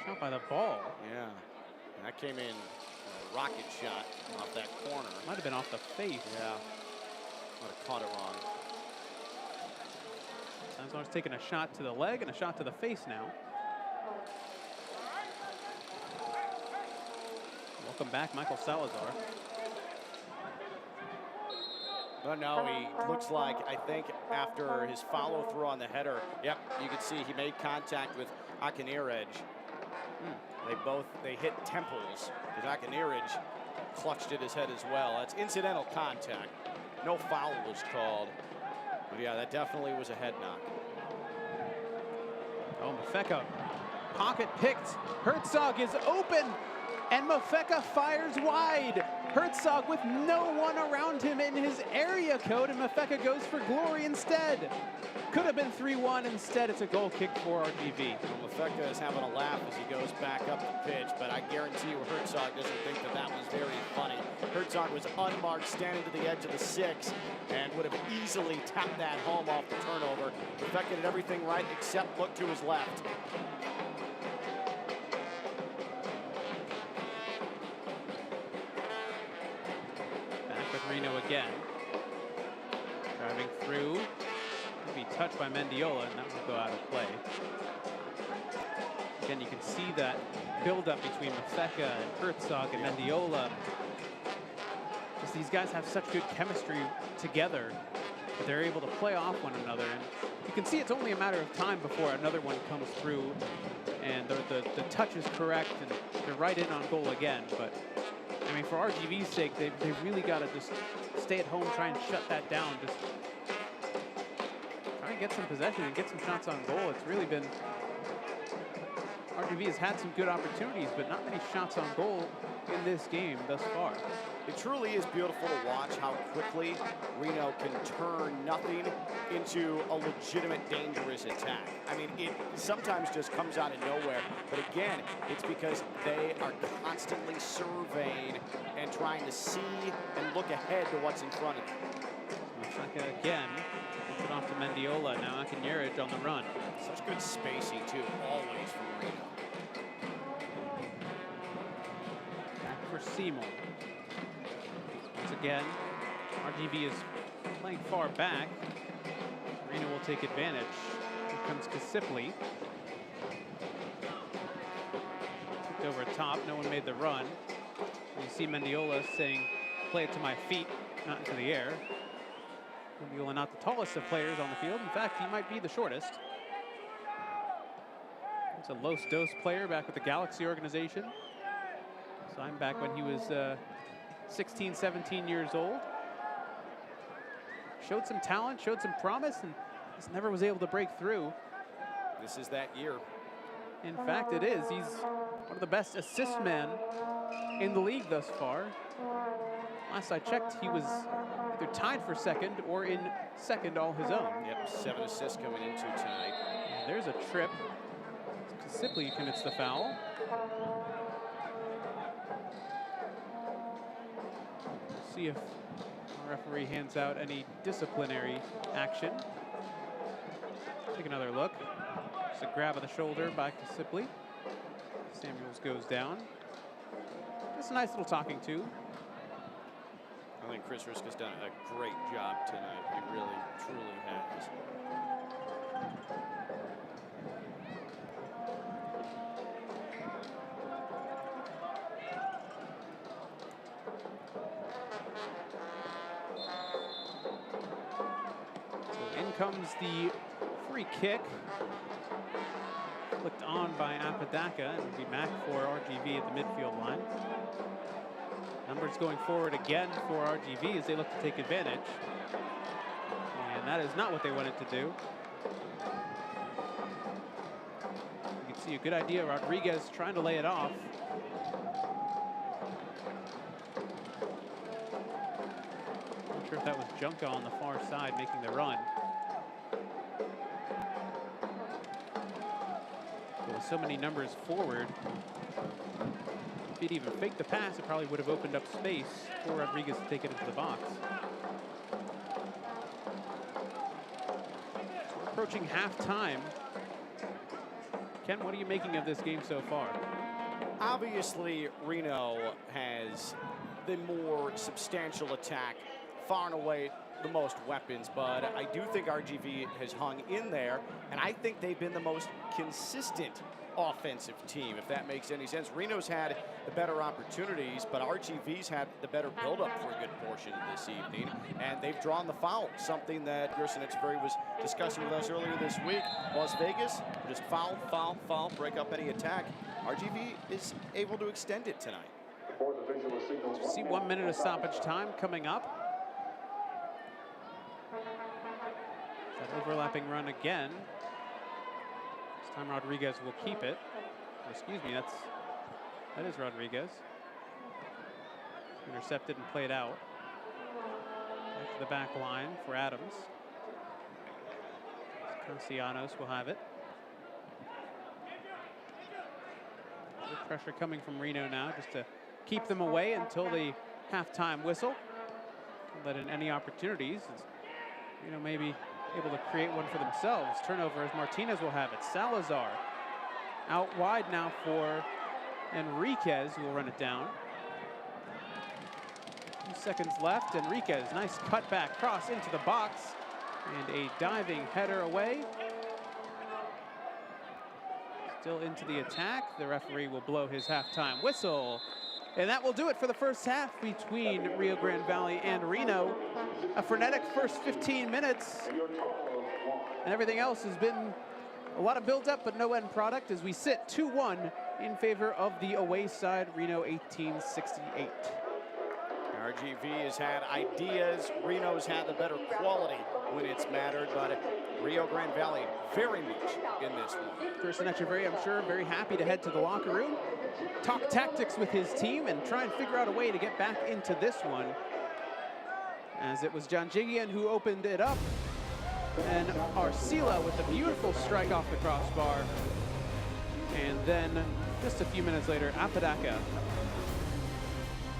shot by the ball. Yeah, and that came in a rocket shot off that corner. Might have been off the face. Yeah, might have caught it wrong. Salazar's taking a shot to the leg and a shot to the face now. Welcome back, Michael Salazar. But no, he looks like, I think, after his follow-through on the header, yep, you can see he made contact with Akiniraj. They hit temples, because Akiniraj clutched at his head as well. That's incidental contact. No foul was called. But yeah, that definitely was a head knock. Oh, Mafeka, pocket picked. Herzog is open, and Mafeka fires wide. Herzog with no one around him in his area code, and Mafeka goes for glory instead. Could have been 3-1. Instead, it's a goal kick for RGV. Well, Mafeka is having a laugh as he goes back up the pitch, but I guarantee you Herzog doesn't think that that was very funny. Herzog was unmarked, standing to the edge of the 6, and would have easily tapped that home off the turnover. Mafeka did everything right except look to his left. Back with Reno again. Driving through. Be touched by Mendiola, and that will go out of play. Again, you can see that build-up between Mafeka and Herzog and Mendiola. Just these guys have such good chemistry together that they're able to play off one another. And you can see it's only a matter of time before another one comes through and the touch is correct and they're right in on goal again. But I mean, for RGV's sake, they've really got to just stay at home, try and shut that down. Just try and get some possession and get some shots on goal. It's really been, RGV has had some good opportunities, but not many shots on goal in this game thus far. It truly is beautiful to watch how quickly Reno can turn nothing into a legitimate, dangerous attack. I mean, it sometimes just comes out of nowhere, but again, it's because they are constantly surveying and trying to see and look ahead to what's in front of them. Mafeka again, puts it off to Mendiola, now Akiniraj on the run. Such good spacing too, always from Reno. Back for Seymour. Once again, RGV is playing far back. Reno will take advantage. Here comes Kasipli. Kicked over top, no one made the run. And you see Mendiola saying, play it to my feet, not into the air. Mendiola not the tallest of players on the field. In fact, he might be the shortest. It's a Los Dos player back with the Galaxy organization. Signed back when he was 16, 17 years old. Showed some talent, showed some promise, and just never was able to break through. This is that year. In fact, it is. He's one of the best assist men in the league thus far. Last I checked, he was either tied for second or in second all his own. Yep, 7 assists coming into tonight. And there's a trip. Sipley commits the foul. See if the referee hands out any disciplinary action. Take another look. Just a grab of the shoulder by Sipley. Samuels goes down. Just a nice little talking to. I think Chris Risk has done a great job tonight. He really, truly has. So in comes the free kick flicked on by Apodaca, and will be back for RGV at the midfield line. Numbers going forward again for RGV as they look to take advantage. And that is not what they wanted to do. You can see a good idea. Rodriguez trying to lay it off. Not sure if that was Junka on the far side making the run. With so many numbers forward, if he'd even faked the pass, it probably would have opened up space for Rodriguez to take it into the box. We're approaching halftime. Ken, what are you making of this game so far? Obviously, Reno has the more substantial attack, far and away the most weapons, but I do think RGV has hung in there, and I think they've been the most consistent offensive team, if that makes any sense. Reno's had the better opportunities, but RGV's had the better build-up for a good portion of this evening, and they've drawn the foul, something that Frenetic was discussing with us earlier this week. Las Vegas, just foul, foul, foul, break up any attack. RGV is able to extend it tonight. You see 1 minute of stoppage time coming up. That overlapping run again. This time Rodriguez will keep it. Excuse me, that is Rodriguez. Intercepted and played out. Back to the back line for Adams. Castellanos will have it. Good pressure coming from Reno now just to keep them away until the halftime whistle. Don't let in any opportunities. Reno maybe able to create one for themselves. Turnover as Martinez will have it. Salazar out wide now for Enriquez, who will run it down. 2 seconds left. Enriquez, nice cutback cross into the box, and a diving header away. Still into the attack. The referee will blow his halftime whistle. And that will do it for the first half between Rio Grande Valley and Reno. A frenetic first 15 minutes. And everything else has been a lot of build-up, but no end product as we sit 2-1 in favor of the away side, Reno 1868. RGV has had ideas. Reno's had the better quality when it's mattered, but Rio Grande Valley very much in this one. Frenetic, I'm sure, very happy to head to the locker room, talk tactics with his team, and try and figure out a way to get back into this one. As it was John Jigian who opened it up, and Arcila with a beautiful strike off the crossbar. And then just a few minutes later, Apodaca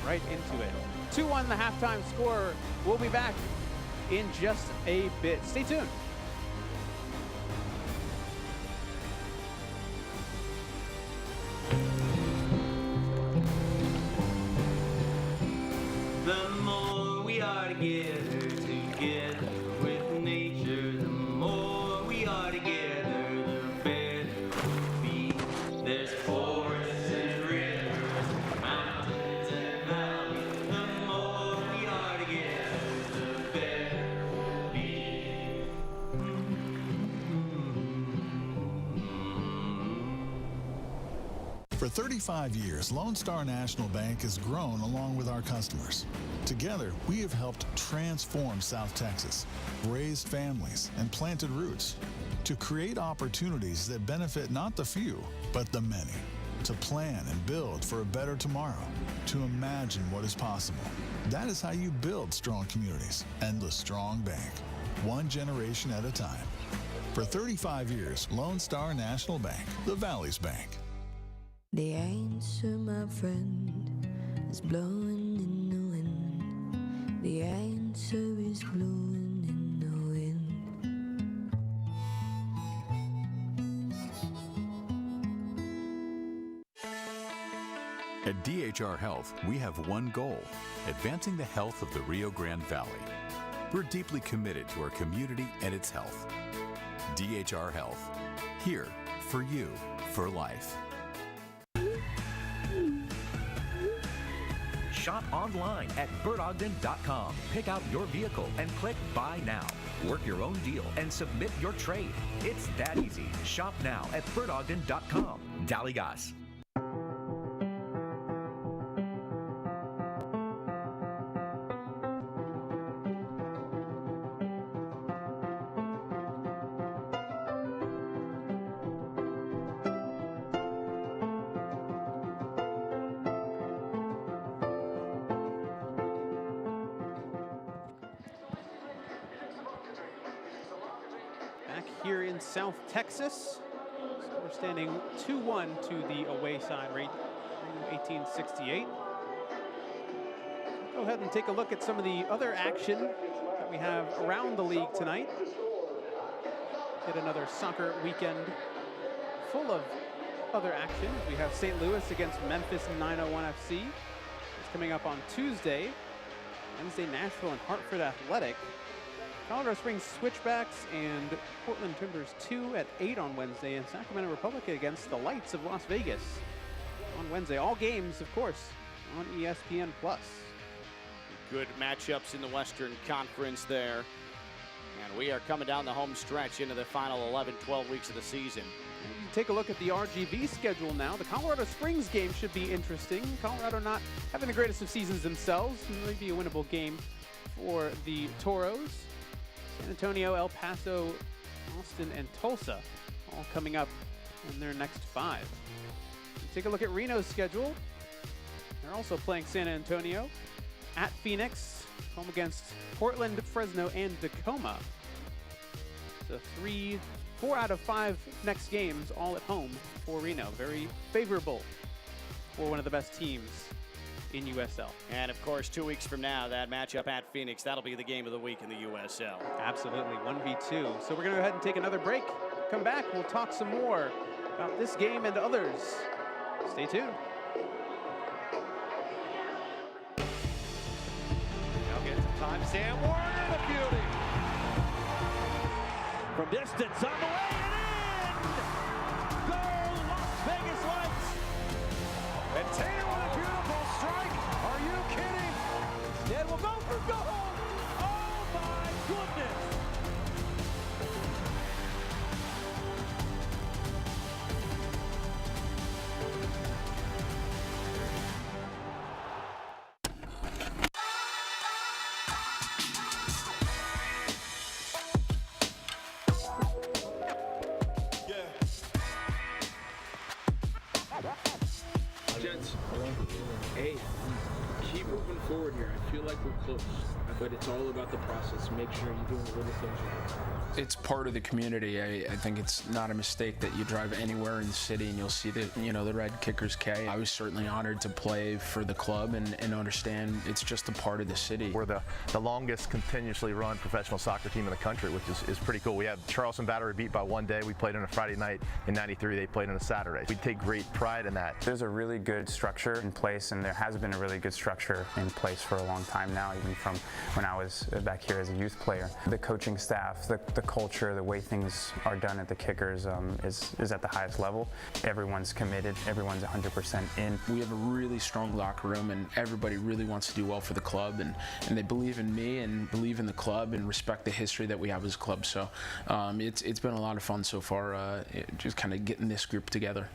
right into it. 2-1 the halftime score. We'll be back in just a bit. Stay tuned. The more we are together with nature, the more we are together, the better we'll be. There's forests and rivers, mountains and valleys. The more we are together, the better we'll be. For 35 years, Lone Star National Bank has grown along with our customers. Together, we have helped transform South Texas, raised families, and planted roots to create opportunities that benefit not the few, but the many. To plan and build for a better tomorrow, to imagine what is possible. That is how you build strong communities and the strong bank, one generation at a time. For 35 years, Lone Star National Bank, the Valley's Bank. The answer, my friend, is blowing in the wind. The answer is blowing in the wind. At DHR Health, we have one goal: advancing the health of the Rio Grande Valley. We're deeply committed to our community and its health. DHR Health, here for you for life. Shop online at birdogden.com. Pick out your vehicle and click Buy Now. Work your own deal and submit your trade. It's that easy. Shop now at birdogden.com. Dali Gas. Back here in South Texas, so we're standing 2-1 to the away side, Reno 1868. Go ahead and take a look at some of the other action that we have around the league tonight. Get another soccer weekend full of other action. We have St. Louis against Memphis 901 FC. It's coming up on Tuesday. Wednesday, Nashville and Hartford Athletic. Colorado Springs Switchbacks and Portland Timbers 2 at 8 on Wednesday, and Sacramento Republic against the Lights of Las Vegas on Wednesday. All games, of course, on ESPN+. Good matchups in the Western Conference there. And we are coming down the home stretch into the final 11, 12 weeks of the season. Take a look at the RGV schedule now. The Colorado Springs game should be interesting. Colorado not having the greatest of seasons themselves. It may be a winnable game for the Toros. San Antonio, El Paso, Austin, and Tulsa all coming up in their next 5. Take a look at Reno's schedule. They're also playing San Antonio, at Phoenix, home against Portland, Fresno, and Tacoma. So 4 out of 5 next games all at home for Reno. Very favorable for one of the best teams in USL. And of course, 2 weeks from now, that matchup at Phoenix, that'll be the game of the week in the USL. Absolutely, 1v2. So we're gonna go ahead and take another break. Come back, we'll talk some more about this game and others. Stay tuned. Now get some time, Sam Warner, the beauty. From distance, on the way and in! Goal, Las Vegas Lights! And Taylor with a beautiful strike. Are you kidding? Ned will go for goal. Oh my goodness. Gents, hey, keep moving forward here. I feel like we're close, but it's all about the process. Make sure you're doing the little things right. It's part of the community. I think it's not a mistake that you drive anywhere in the city and you'll see the red Kickers K. I was certainly honored to play for the club and understand it's just a part of the city. We're the longest continuously run professional soccer team in the country, which is pretty cool. We had Charleston Battery beat by one day. We played on a Friday night. In '93, they played on a Saturday. We take great pride in that. There's a really good structure in place, and there has been a really good structure in place for a long time now, even from when I was back here as a youth player. The coaching staff, the culture, the way things are done at the Kickers is at the highest level. Everyone's committed, everyone's 100% in. We have a really strong locker room and everybody really wants to do well for the club, and they believe in me and believe in the club and respect the history that we have as a club. So it's been a lot of fun so far, just kind of getting this group together.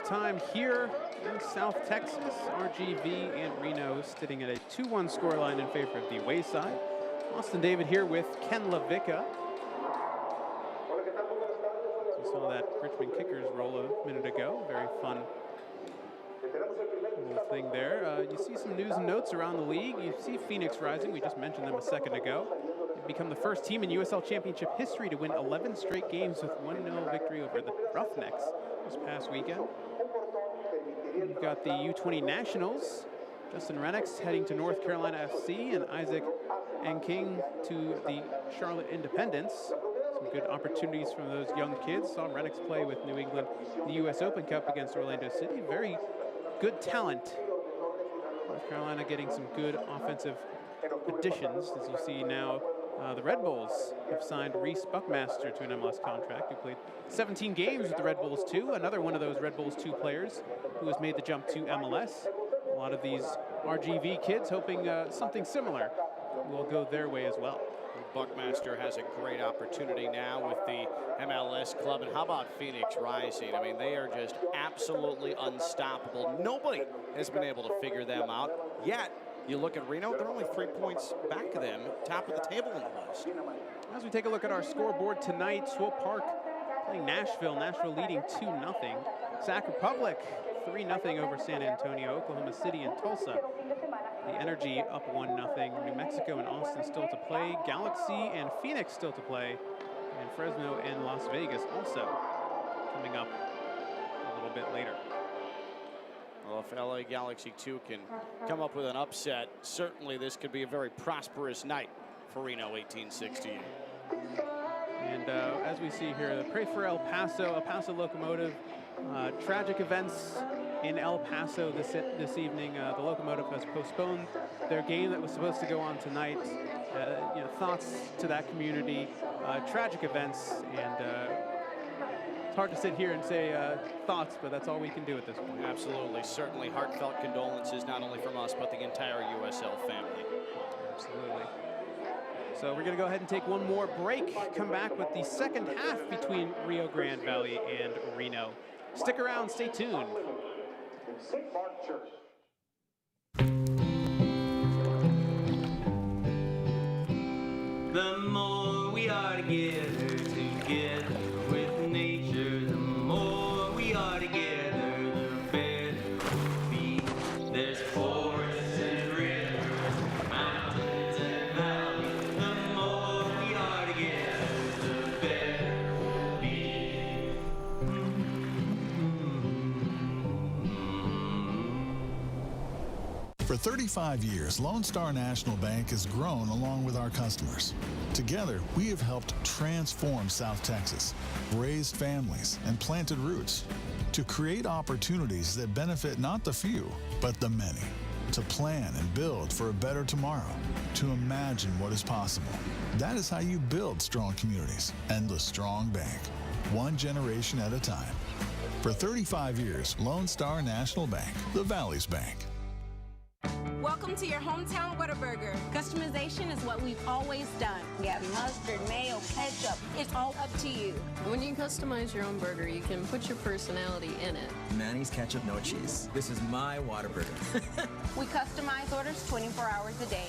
Halftime here in South Texas. RGV and Reno sitting at a 2-1 scoreline in favor of the away side. Austin David here with Ken LaVicka. saw that Richmond Kickers roll a minute ago. Very fun little thing there. You see some news and notes around the league. You see Phoenix rising. We just mentioned them a second ago. They've become the first team in USL Championship history to win 11 straight games with 1-0 victory over the Roughnecks this past weekend. We've got the U20 Nationals. Justin Renix heading to North Carolina FC and Isaac Enking to the Charlotte Independence. Some good opportunities from those young kids. Saw Renix play with New England in the US Open Cup against Orlando City. Very good talent. North Carolina getting some good offensive additions. As you see now, the Red Bulls have signed Reese Buckmaster to an MLS contract, who played 17 games with the Red Bulls 2. Another one of those Red Bulls 2 players who has made the jump to MLS. A lot of these RGV kids hoping something similar will go their way as well. Buckmaster has a great opportunity now with the MLS club. And how about Phoenix rising? I mean, they are just absolutely unstoppable. Nobody has been able to figure them out yet. You look at Reno, they're only 3 points back of them, top of the table in the West. As we take a look at our scoreboard tonight, Swope Park playing Nashville. Nashville leading 2-0. Sac Republic 3-0 over San Antonio. Oklahoma City and Tulsa. The Energy up 1-0. New Mexico and Austin still to play. Galaxy and Phoenix still to play. And Fresno and Las Vegas also coming up a little bit later. Well, if LA Galaxy 2 can come up with an upset, certainly this could be a very prosperous night for Reno 1868. And as we see here, pray for El Paso Locomotive. Tragic events in El Paso this evening. The Locomotive has postponed their game that was supposed to go on tonight. Thoughts to that community. Tragic events, and it's hard to sit here and say thoughts, but that's all we can do at this point. Absolutely, certainly heartfelt condolences, not only from us, but the entire USL family. Absolutely. So we're going to go ahead and take one more break, come back with the second half between Rio Grande Valley and Reno. Stick around, stay tuned. The more we are together with nature, the more we are together, the better we'll be. There's forests and rivers, mountains and valleys. The more we are together, the better we'll be. For 35 years, Lone Star National Bank has grown along with our customers. Together, we have helped transform South Texas, raised families, and planted roots to create opportunities that benefit not the few, but the many, to plan and build for a better tomorrow, to imagine what is possible. That is how you build strong communities and the strong bank, one generation at a time. For 35 years, Lone Star National Bank, the Valley's bank. Welcome to your hometown Whataburger. Customization is what we've always done. We have mustard, mayo, ketchup. It's all up to you. When you customize your own burger, you can put your personality in it. Manny's ketchup, no cheese. This is my Whataburger. We customize orders 24 hours a day.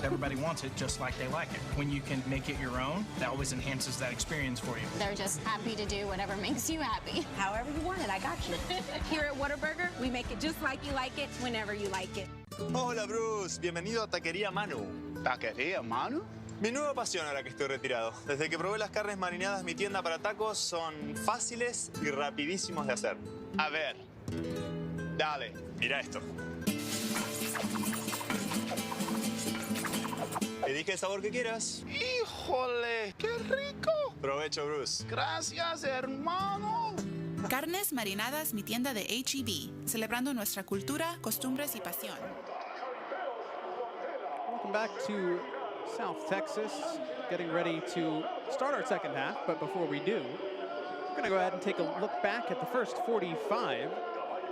Everybody wants it just like they like it. When you can make it your own, that always enhances that experience for you. They're just happy to do whatever makes you happy. However you want it, I got you. Here at Whataburger, we make it just like you like it, whenever you like it. Hola Bruce, bienvenido a Taquería Manu. ¿Taquería Manu? Mi nueva pasión ahora que estoy retirado. Desde que probé las carnes marinadas, mi tienda para tacos son fáciles y rapidísimos de hacer. A ver, dale. Mira esto. Elige el sabor que quieras. ¡Híjole! ¡Qué rico! Provecho, Bruce. Gracias, hermano. Carnes Marinadas, mi tienda de H-E-B, celebrando nuestra cultura, costumbres y pasión. Welcome back to South Texas, getting ready to start our second half, but before we do, we're going to go ahead and take a look back at the first 45,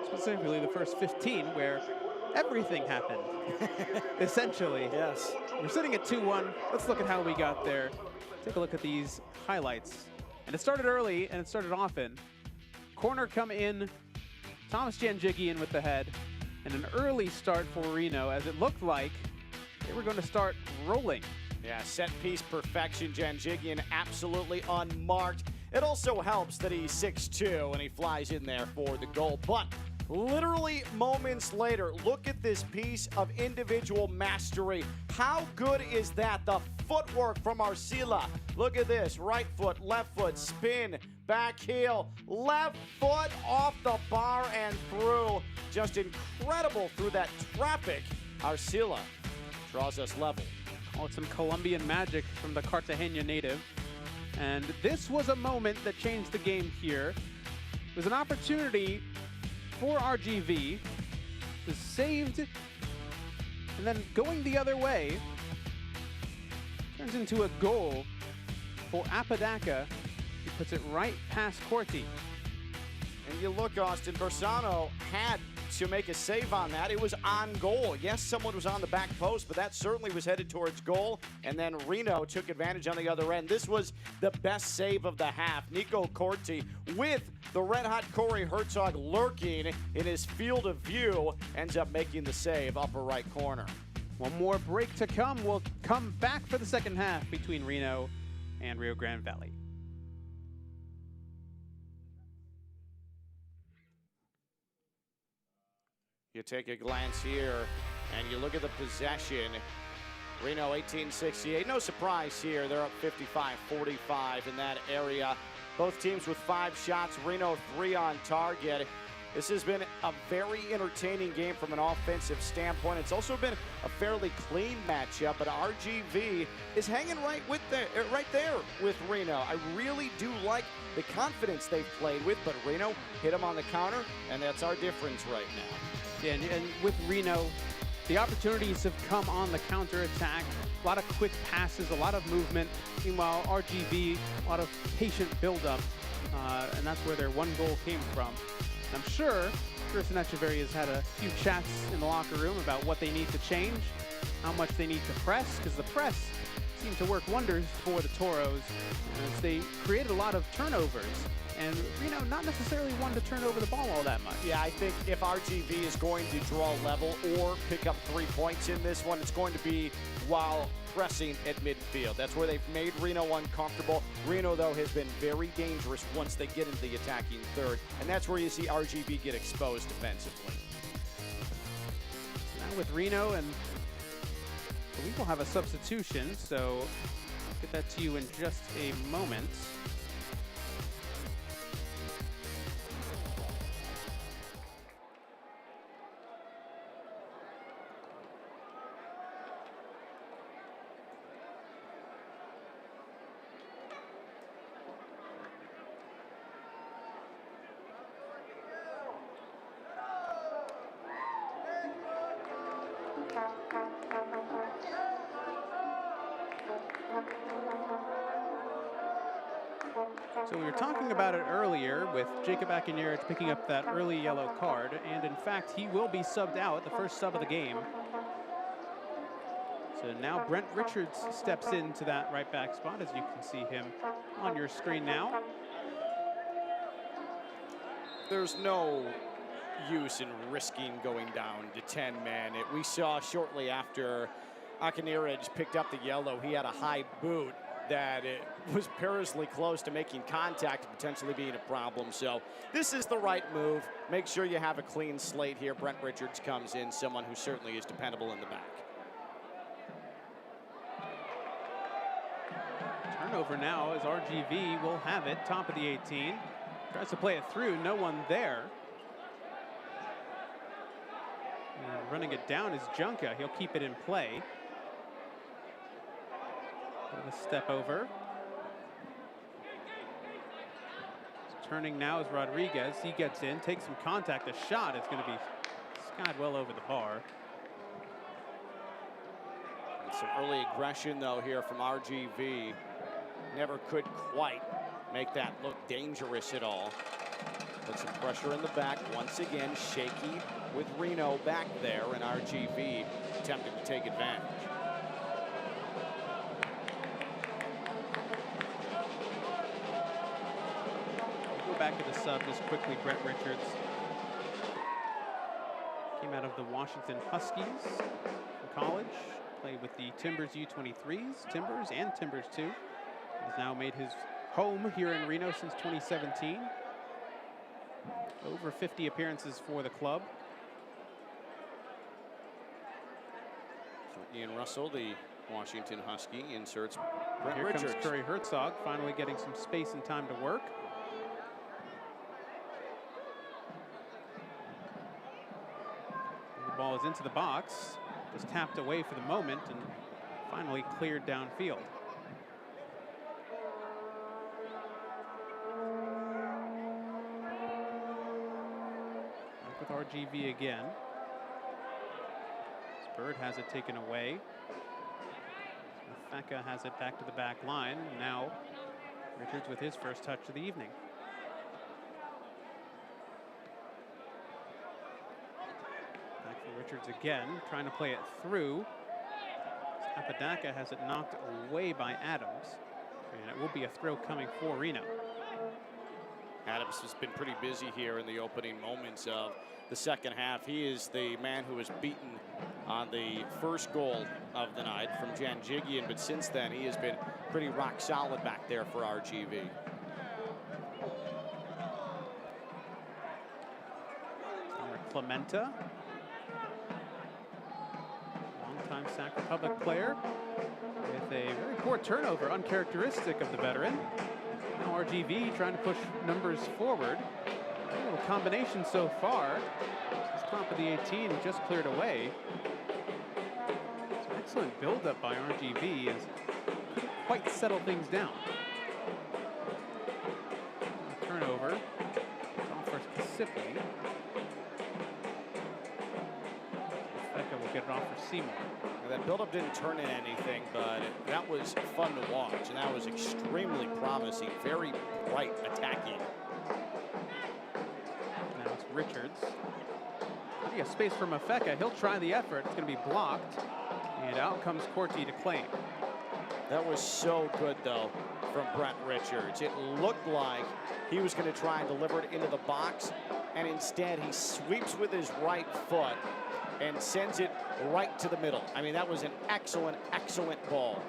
specifically the first 15, where everything happened, essentially. Yes. We're sitting at 2-1. Let's look at how we got there. Take a look at these highlights. And it started early, and it started often. Corner come in, Thomas Janjigian with the head, and an early start for Reno, as it looked like they were going to start rolling. Yeah, set piece perfection. Janjigian absolutely unmarked. It also helps that he's 6'2", and he flies in there for the goal. But literally moments later, look at this piece of individual mastery. How good is that? The footwork from Arcila. Look at this, right foot, left foot, spin, back heel, left foot off the bar and through. Just incredible through that traffic. Arcila draws us level. Call it some Colombian magic from the Cartagena native. And this was a moment that changed the game here. It was an opportunity for RGV. It was saved, and then going the other way turns into a goal for Apodaca. He puts it right past Corti. And you look, Austin, Bersano had to make a save on that. It was on goal. Yes, someone was on the back post, but that certainly was headed towards goal. And then Reno took advantage on the other end. This was the best save of the half. Nico Corti with the red-hot Corey Herzog lurking in his field of view ends up making the save, upper right corner. One more break to come. We'll come back for the second half between Reno and Rio Grande Valley. You take a glance here, and you look at the possession. Reno 1868, no surprise here. They're up 55-45 in that area. Both teams with 5 shots, Reno 3 on target. This has been a very entertaining game from an offensive standpoint. It's also been a fairly clean matchup, but RGV is hanging right there with Reno. I really do like the confidence they've played with, but Reno hit them on the counter, and that's our difference right now. Yeah, and with Reno, the opportunities have come on the counterattack. A lot of quick passes, a lot of movement. Meanwhile, RGV, a lot of patient buildup, and that's where their one goal came from. I'm sure Gerson Echeverry has had a few chats in the locker room about what they need to change, how much they need to press, because the press seemed to work wonders for the Toros as they created a lot of turnovers. And Reno not necessarily one to turn over the ball all that much. Yeah, I think if RGV is going to draw level or pick up 3 points in this one, it's going to be while pressing at midfield. That's where they've made Reno uncomfortable. Reno, though, has been very dangerous once they get into the attacking third, and that's where you see RGV get exposed defensively. Now with Reno, and I believe we'll have a substitution, so I'll get that to you in just a moment. So we were talking about it earlier with Jacob Akinierich picking up that early yellow card, and in fact, he will be subbed out, the first sub of the game. So now Brent Richards steps into that right back spot, as you can see him on your screen now. There's no use in risking going down to 10 men. We saw shortly after Akinierich picked up the yellow, he had a high boot that it was perilously close to making contact and potentially being a problem. So this is the right move. Make sure you have a clean slate here. Brent Richards comes in, someone who certainly is dependable in the back. Turnover now as RGV will have it, top of the 18. Tries to play it through, no one there. And running it down is Junka. He'll keep it in play. Bit of a step over. Turning now is Rodriguez. He gets in, takes some contact. The shot is going to be skied well over the bar. And some early aggression, though, here from RGV. Never could quite make that look dangerous at all. Put some pressure in the back. Once again, shaky with Reno back there, and RGV attempting to take advantage. Back to the sub just quickly. Brent Richards came out of the Washington Huskies in college, played with the Timbers U23s, Timbers and Timbers 2. He's now made his home here in Reno since 2017. Over 50 appearances for the club. So Ian Russell, the Washington Husky, inserts Brent Here Richards. comes Curry Herzog, finally getting some space and time to work. The ball is into the box, just tapped away for the moment and finally cleared downfield. Back with RGV again. Bird has it taken away. Apodaca has it back to the back line. Now Richards with his first touch of the evening. Back for Richards again, trying to play it through. Apodaca has it knocked away by Adams, and it will be a throw coming for Reno. Adams has been pretty busy here in the opening moments of the second half. He is the man who was beaten on the first goal of the night from Janjigian, but since then he has been pretty rock solid back there for RGV. Clementa, longtime Sac Republic player, with a very poor turnover, uncharacteristic of the veteran. Now RGV trying to push numbers forward. A little combination so far. This top of the 18 just cleared away. Some excellent build-up by RGV as couldn't quite settle things down. A turnover. It's off for Kasipi. Becca will get it off for Seymour. That buildup didn't turn in anything, but that was fun to watch, and that was extremely promising, very bright attacking. Now it's Richards. Plenty of space for Mafeka. He'll try the effort. It's going to be blocked, and out comes Corti to claim. That was so good, though, from Brent Richards. It looked like he was going to try and deliver it into the box, and instead he sweeps with his right foot and sends it right to the middle. I mean, that was an excellent, excellent ball.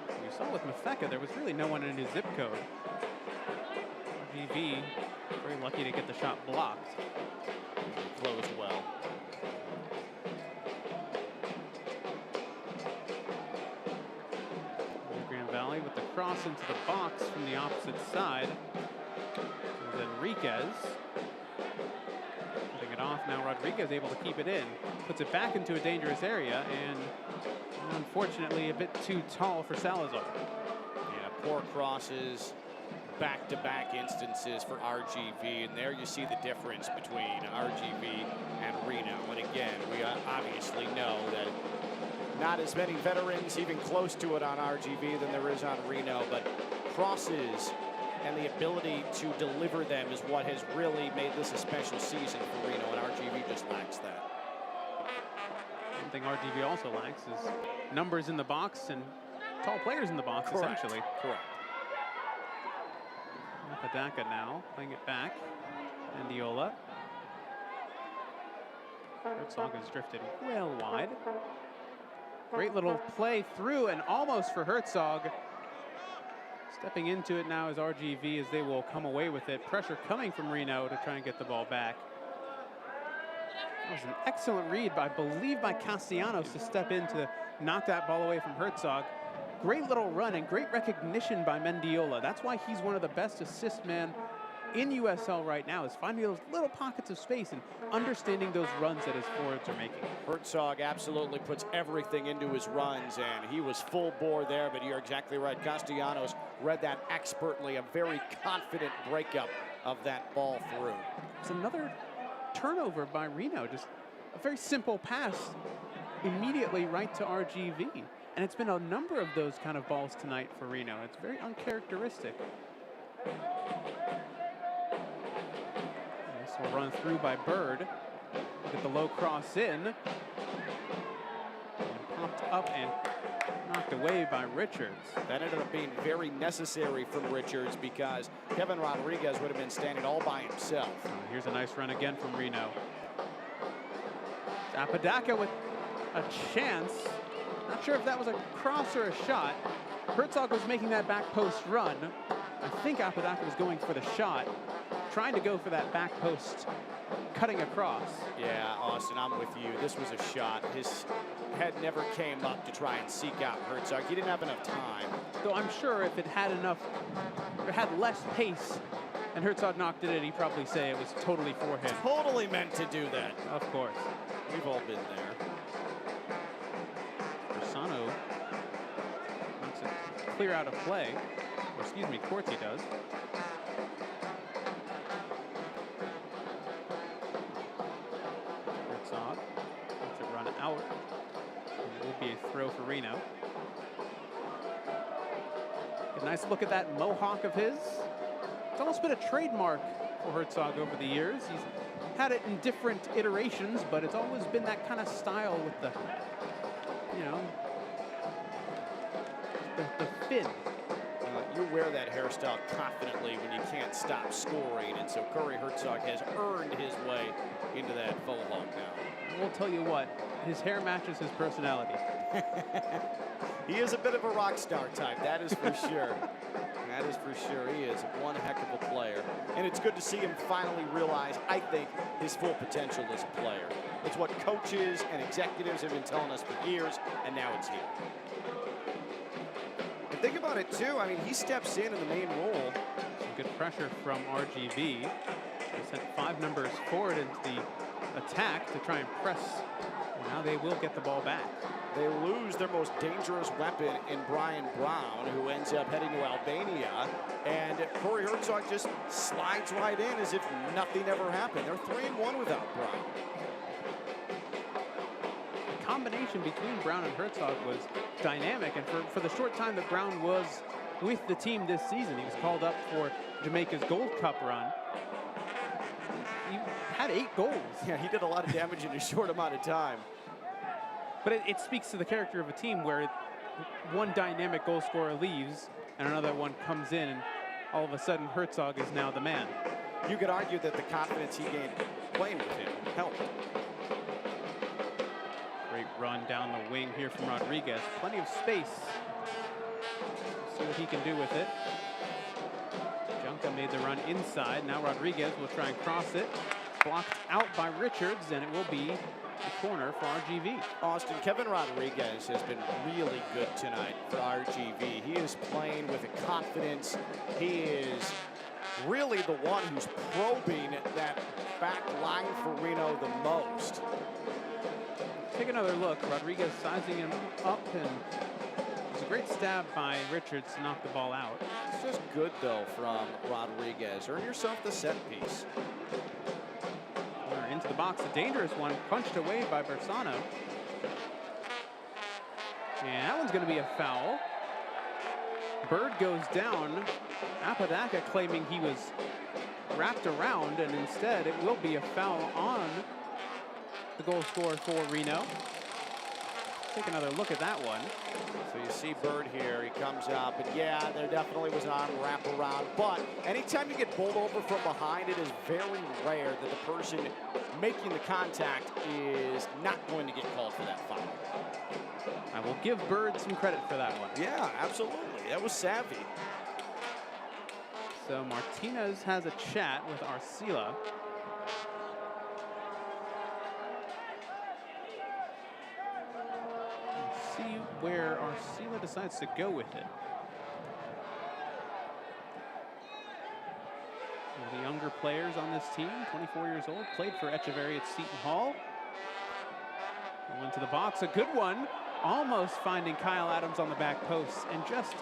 You saw with Mafeka, there was really no one in his zip code. RGV, very lucky to get the shot blocked. Closed well. Grand Valley with the cross into the box from the opposite side. It was Enriquez. Off now. Rodriguez able to keep it in, puts it back into a dangerous area, and unfortunately a bit too tall for Salazar. Yeah, poor crosses, back-to-back instances for RGV, and there you see the difference between RGV and Reno. And again, we obviously know that not as many veterans even close to it on RGV than there is on Reno, but crosses and the ability to deliver them is what has really made this a special season for Reno, and RGV just lacks that. One thing RGV also lacks is numbers in the box and tall players in the box. Correct. Essentially. Correct. Apodaca now playing it back. Mendiola. Herzog has drifted well wide. Great little play through and almost for Herzog. Stepping into it now is RGV as they will come away with it. Pressure coming from Reno to try and get the ball back. That was an excellent read, I believe, by Castellanos to step in to knock that ball away from Herzog. Great little run and great recognition by Mendiola. That's why he's one of the best assist men in USL right now, is finding those little pockets of space and understanding those runs that his forwards are making. Herzog absolutely puts everything into his runs, and he was full bore there, but you're exactly right. Castellanos read that expertly, a very confident breakup of that ball through. It's another turnover by Reno, just a very simple pass immediately right to RGV. And it's been a number of those kind of balls tonight for Reno. It's very uncharacteristic. This will run through by Bird. Get the low cross in. And popped up and knocked away by Richards. That ended up being very necessary from Richards because Kevin Rodriguez would have been standing all by himself. Here's a nice run again from Reno. Apodaca with a chance. Not sure if that was a cross or a shot. Herzog was making that back post run, I think Apodaca was going for the shot, trying to go for that back post, cutting across. Yeah, Austin, I'm with you. This was a shot. His head never came up to try and seek out Herzog. He didn't have enough time. Though I'm sure if it had enough, or had less pace, and Herzog knocked it in, he'd probably say it was totally for him. Totally meant to do that. Of course. We've all been there. Bersano wants it clear out of play. Or excuse me, Corti does. Herzog lets it run out. It will be a throw for Reno. A nice look at that mohawk of his. It's almost been a trademark for Herzog over the years. He's had it in different iterations, but it's always been that kind of style with the, you know, the fin. You wear that hairstyle confidently when you can't stop scoring, and so Corey Herzog has earned his way into that faux hawk now. I will tell you what, his hair matches his personality. He is a bit of a rock star type, that is for sure. That is for sure. He is one heck of a player. And it's good to see him finally realize, I think, his full potential as a player. It's what coaches and executives have been telling us for years, and now it's here. And think about it, too. I mean, he steps in the main role. Some good pressure from RGV. They sent 5 numbers forward into the attack to try and press. And now they will get the ball back. They lose their most dangerous weapon in Brian Brown, who ends up heading to Albania. And Corey Herzog just slides right in as if nothing ever happened. They're 3-1 without Brown. The combination between Brown and Herzog was dynamic. And for the short time that Brown was with the team this season, he was called up for Jamaica's Gold Cup run. He had 8 goals. Yeah, he did a lot of damage in a short amount of time. But it speaks to the character of a team where one dynamic goal scorer leaves and another one comes in, and all of a sudden Herzog is now the man. You could argue that the confidence he gained playing with him helped. Great run down the wing here from Rodriguez. Plenty of space. See what he can do with it. Junca made the run inside. Now Rodriguez will try and cross it. Blocked out by Richards, and it will be the corner for RGV. Austin, Kevin Rodriguez has been really good tonight for RGV. He is playing with a confidence. He is really the one who's probing that back line for Reno the most. Take another look. Rodriguez sizing him up, and it was a great stab by Richards to knock the ball out. It's just good, though, from Rodriguez. Earn yourself the set piece. Into the box, a dangerous one, punched away by Bersano. And that one's going to be a foul. Bird goes down. Apodaca claiming he was wrapped around, and instead it will be a foul on the goal scorer for Reno. Take another look at that one. So you see Bird here, he comes up, and yeah, there definitely was an arm wrap around, but anytime you get bowled over from behind, it is very rare that the person making the contact is not going to get called for that foul. I will give Bird some credit for that one. Yeah, absolutely. That was savvy. So Martinez has a chat with Arcila. See where Arcila decides to go with it. One of the younger players on this team, 24 years old, played for Echeverry at Seton Hall. Went to the box, a good one. Almost finding Kyle Adams on the back post, and just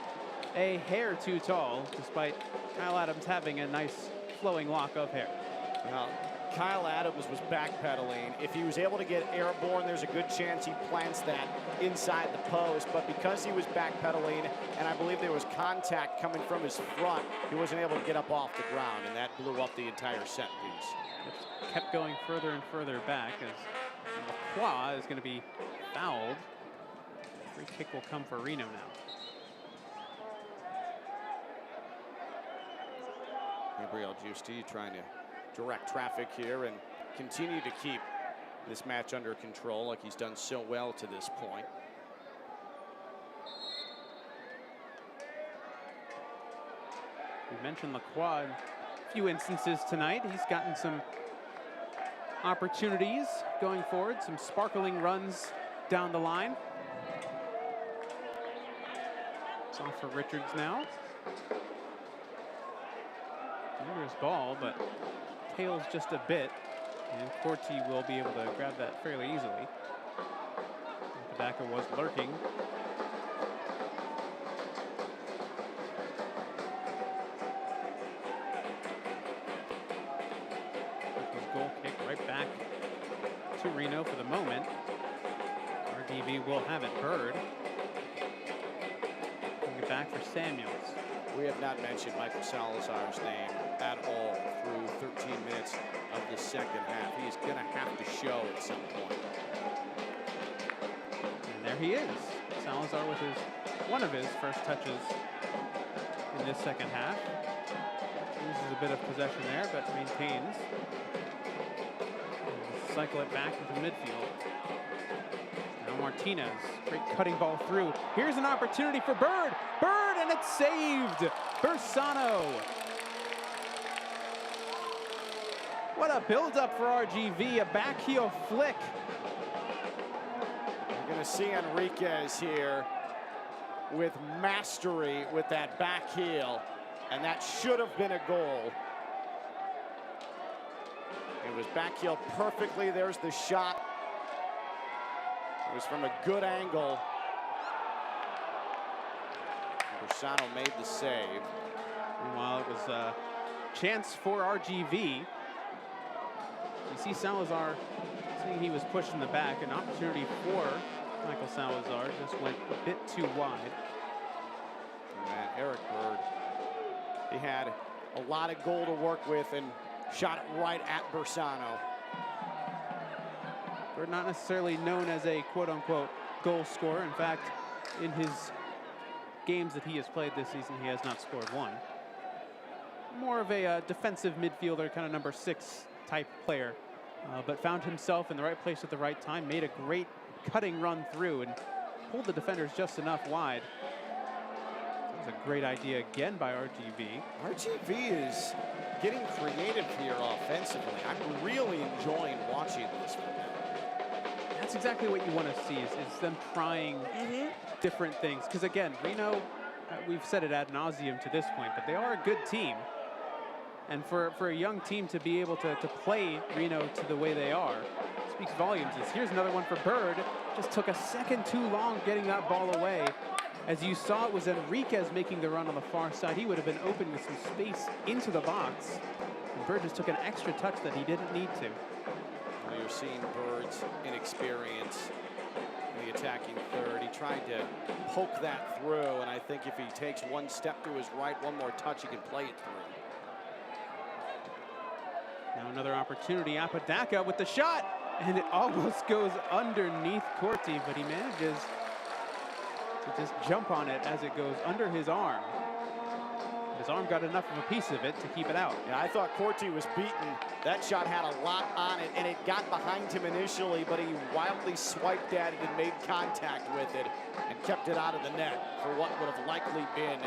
a hair too tall, despite Kyle Adams having a nice flowing lock of hair. Now, Kyle Adams was backpedaling. If he was able to get airborne, there's a good chance he plants that inside the post. But because he was backpedaling, and I believe there was contact coming from his front, he wasn't able to get up off the ground, and that blew up the entire set piece. It kept going further and further back as Lacroix is going to be fouled. Free kick will come for Reno now. Gabriel Giusti trying to direct traffic here and continue to keep this match under control like he's done so well to this point. We mentioned Lacroix in a few instances tonight. He's gotten some opportunities going forward, some sparkling runs down the line. It's off for Richards now. Dangerous ball, but tails just a bit. And Corti will be able to grab that fairly easily. Apodaca was lurking. His goal kick right back to Reno for the moment. RGV will have it. Bird. Bring it back for Samuels. We have not mentioned Michael Salazar's name at all through 13 minutes of the second half. He's going to have to show at some point. And there he is. Salazar with one of his first touches in this second half. Loses a bit of possession there, but maintains. And cycle it back into midfield. Now Martinez, great cutting ball through. Here's an opportunity for Bird. Bird, and it's saved. Bersano. What a build-up for RGV, a back heel flick. You're going to see Enriquez here with mastery with that back heel, and that should have been a goal. It was back heel perfectly. There's the shot. It was from a good angle. Bersano made the save. Meanwhile, it was a chance for RGV. You see Salazar, seeing he was pushed in the back, an opportunity for Michael Salazar, just went a bit too wide. And Eric Bird, he had a lot of goal to work with and shot it right at Bersano. Bird not necessarily known as a quote-unquote goal scorer. In fact, in his games that he has played this season, he has not scored one. More of a defensive midfielder, kind of number 6 type player, but found himself in the right place at the right time, made a great cutting run through and pulled the defenders just enough wide. That was a great idea again by RGV. RGV is getting creative here offensively. I'm really enjoying watching this from them. That's exactly what you want to see, is them trying different things. Because again, Reno, we've said it ad nauseum to this point, but they are a good team. And for a young team to be able to play Reno to the way they are speaks volumes. Here's another one for Bird. Just took a second too long getting that ball away. As you saw, it was Enriquez making the run on the far side. He would have been open with some space into the box. And Bird just took an extra touch that he didn't need to. Well, you're seeing Bird's inexperience in the attacking third. He tried to poke that through, and I think if he takes one step to his right, one more touch, he can play it through. Now another opportunity, Apodaca with the shot, and it almost goes underneath Corti, but he manages to just jump on it as it goes under his arm. His arm got enough of a piece of it to keep it out. Yeah, I thought Corti was beaten. That shot had a lot on it, and it got behind him initially, but he wildly swiped at it and made contact with it and kept it out of the net for what would have likely been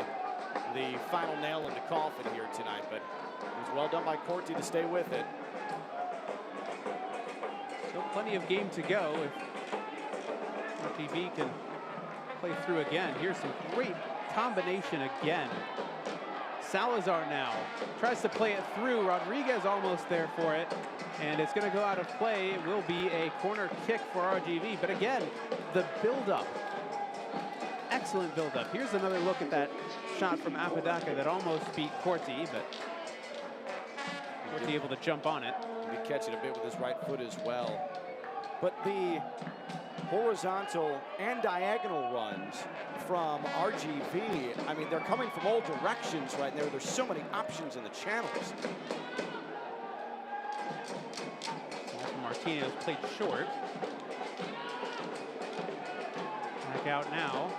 the final nail in the coffin here tonight. But it was well done by Corti to stay with it. Still plenty of game to go if RGV can play through again. Here's some great combination again. Salazar now tries to play it through. Rodriguez almost there for it, and it's going to go out of play. It will be a corner kick for RGV, but again, the build-up. Excellent build-up. Here's another look at that shot from Apodaca that almost beat Corti, but Corti able to jump on it. He catch it a bit with his right foot as well. But the horizontal and diagonal runs from RGV, I mean, they're coming from all directions right there. There's so many options in the channels. Martinez played short. Back out now.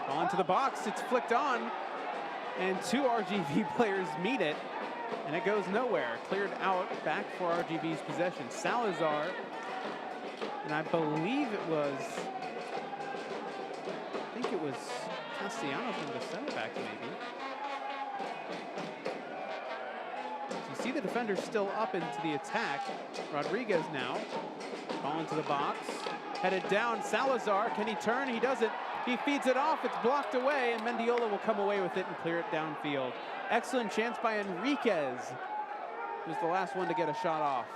Ball into the box, it's flicked on, and 2 RGV players meet it, and it goes nowhere. Cleared out, back for RGV's possession. Salazar, and I believe it was, I think it was Castellanos from the center back maybe. see the defenders still up into the attack. Rodriguez now, ball into the box, headed down. Salazar, can he turn? He doesn't. He feeds it off, it's blocked away, and Mendiola will come away with it and clear it downfield. Excellent chance by Enriquez, who's the last one to get a shot off.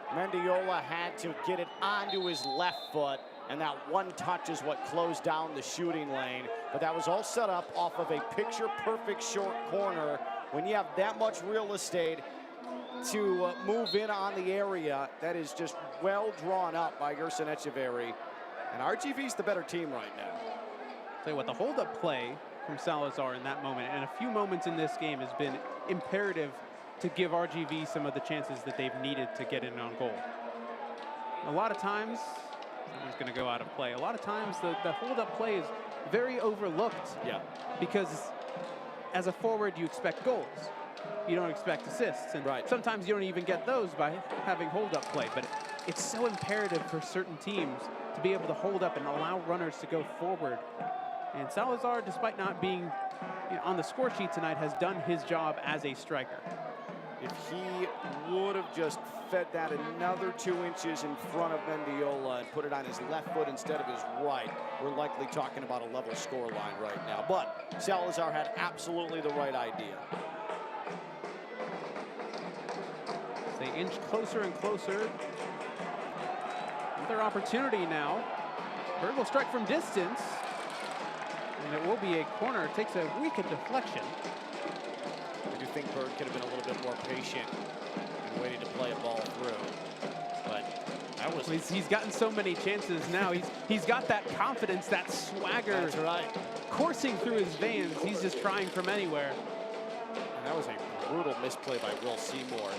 Mendiola had to get it onto his left foot, and that one touch is what closed down the shooting lane. But that was all set up off of a picture-perfect short corner. When you have that much real estate to move in on the area, that is just well drawn up by Gerson Echeverry. And RGV's the better team right now. Tell you what, the hold-up play from Salazar in that moment, and a few moments in this game, has been imperative to give RGV some of the chances that they've needed to get in on goal. A lot of times, someone's going to go out of play. A lot of times, the hold-up play is very overlooked. Yeah. Because as a forward, you expect goals. You don't expect assists. And sometimes you don't even get those by having hold-up play. But it's so imperative for certain teams to be able to hold up and allow runners to go forward. And Salazar, despite not being on the score sheet tonight, has done his job as a striker. If he would have just fed that another 2 inches in front of Mendiola and put it on his left foot instead of his right, we're likely talking about a level score line right now. But Salazar had absolutely the right idea. They inch closer and closer. Another opportunity now. Bird will strike from distance. And it will be a corner. It takes a wicked deflection. I do think Bird could have been a little bit more patient and waited to play a ball through. But that was... He's gotten so many chances now. He's got that confidence, that swagger. That's right. Coursing through his veins. He's just trying from anywhere. And that was a brutal misplay by Will Seymour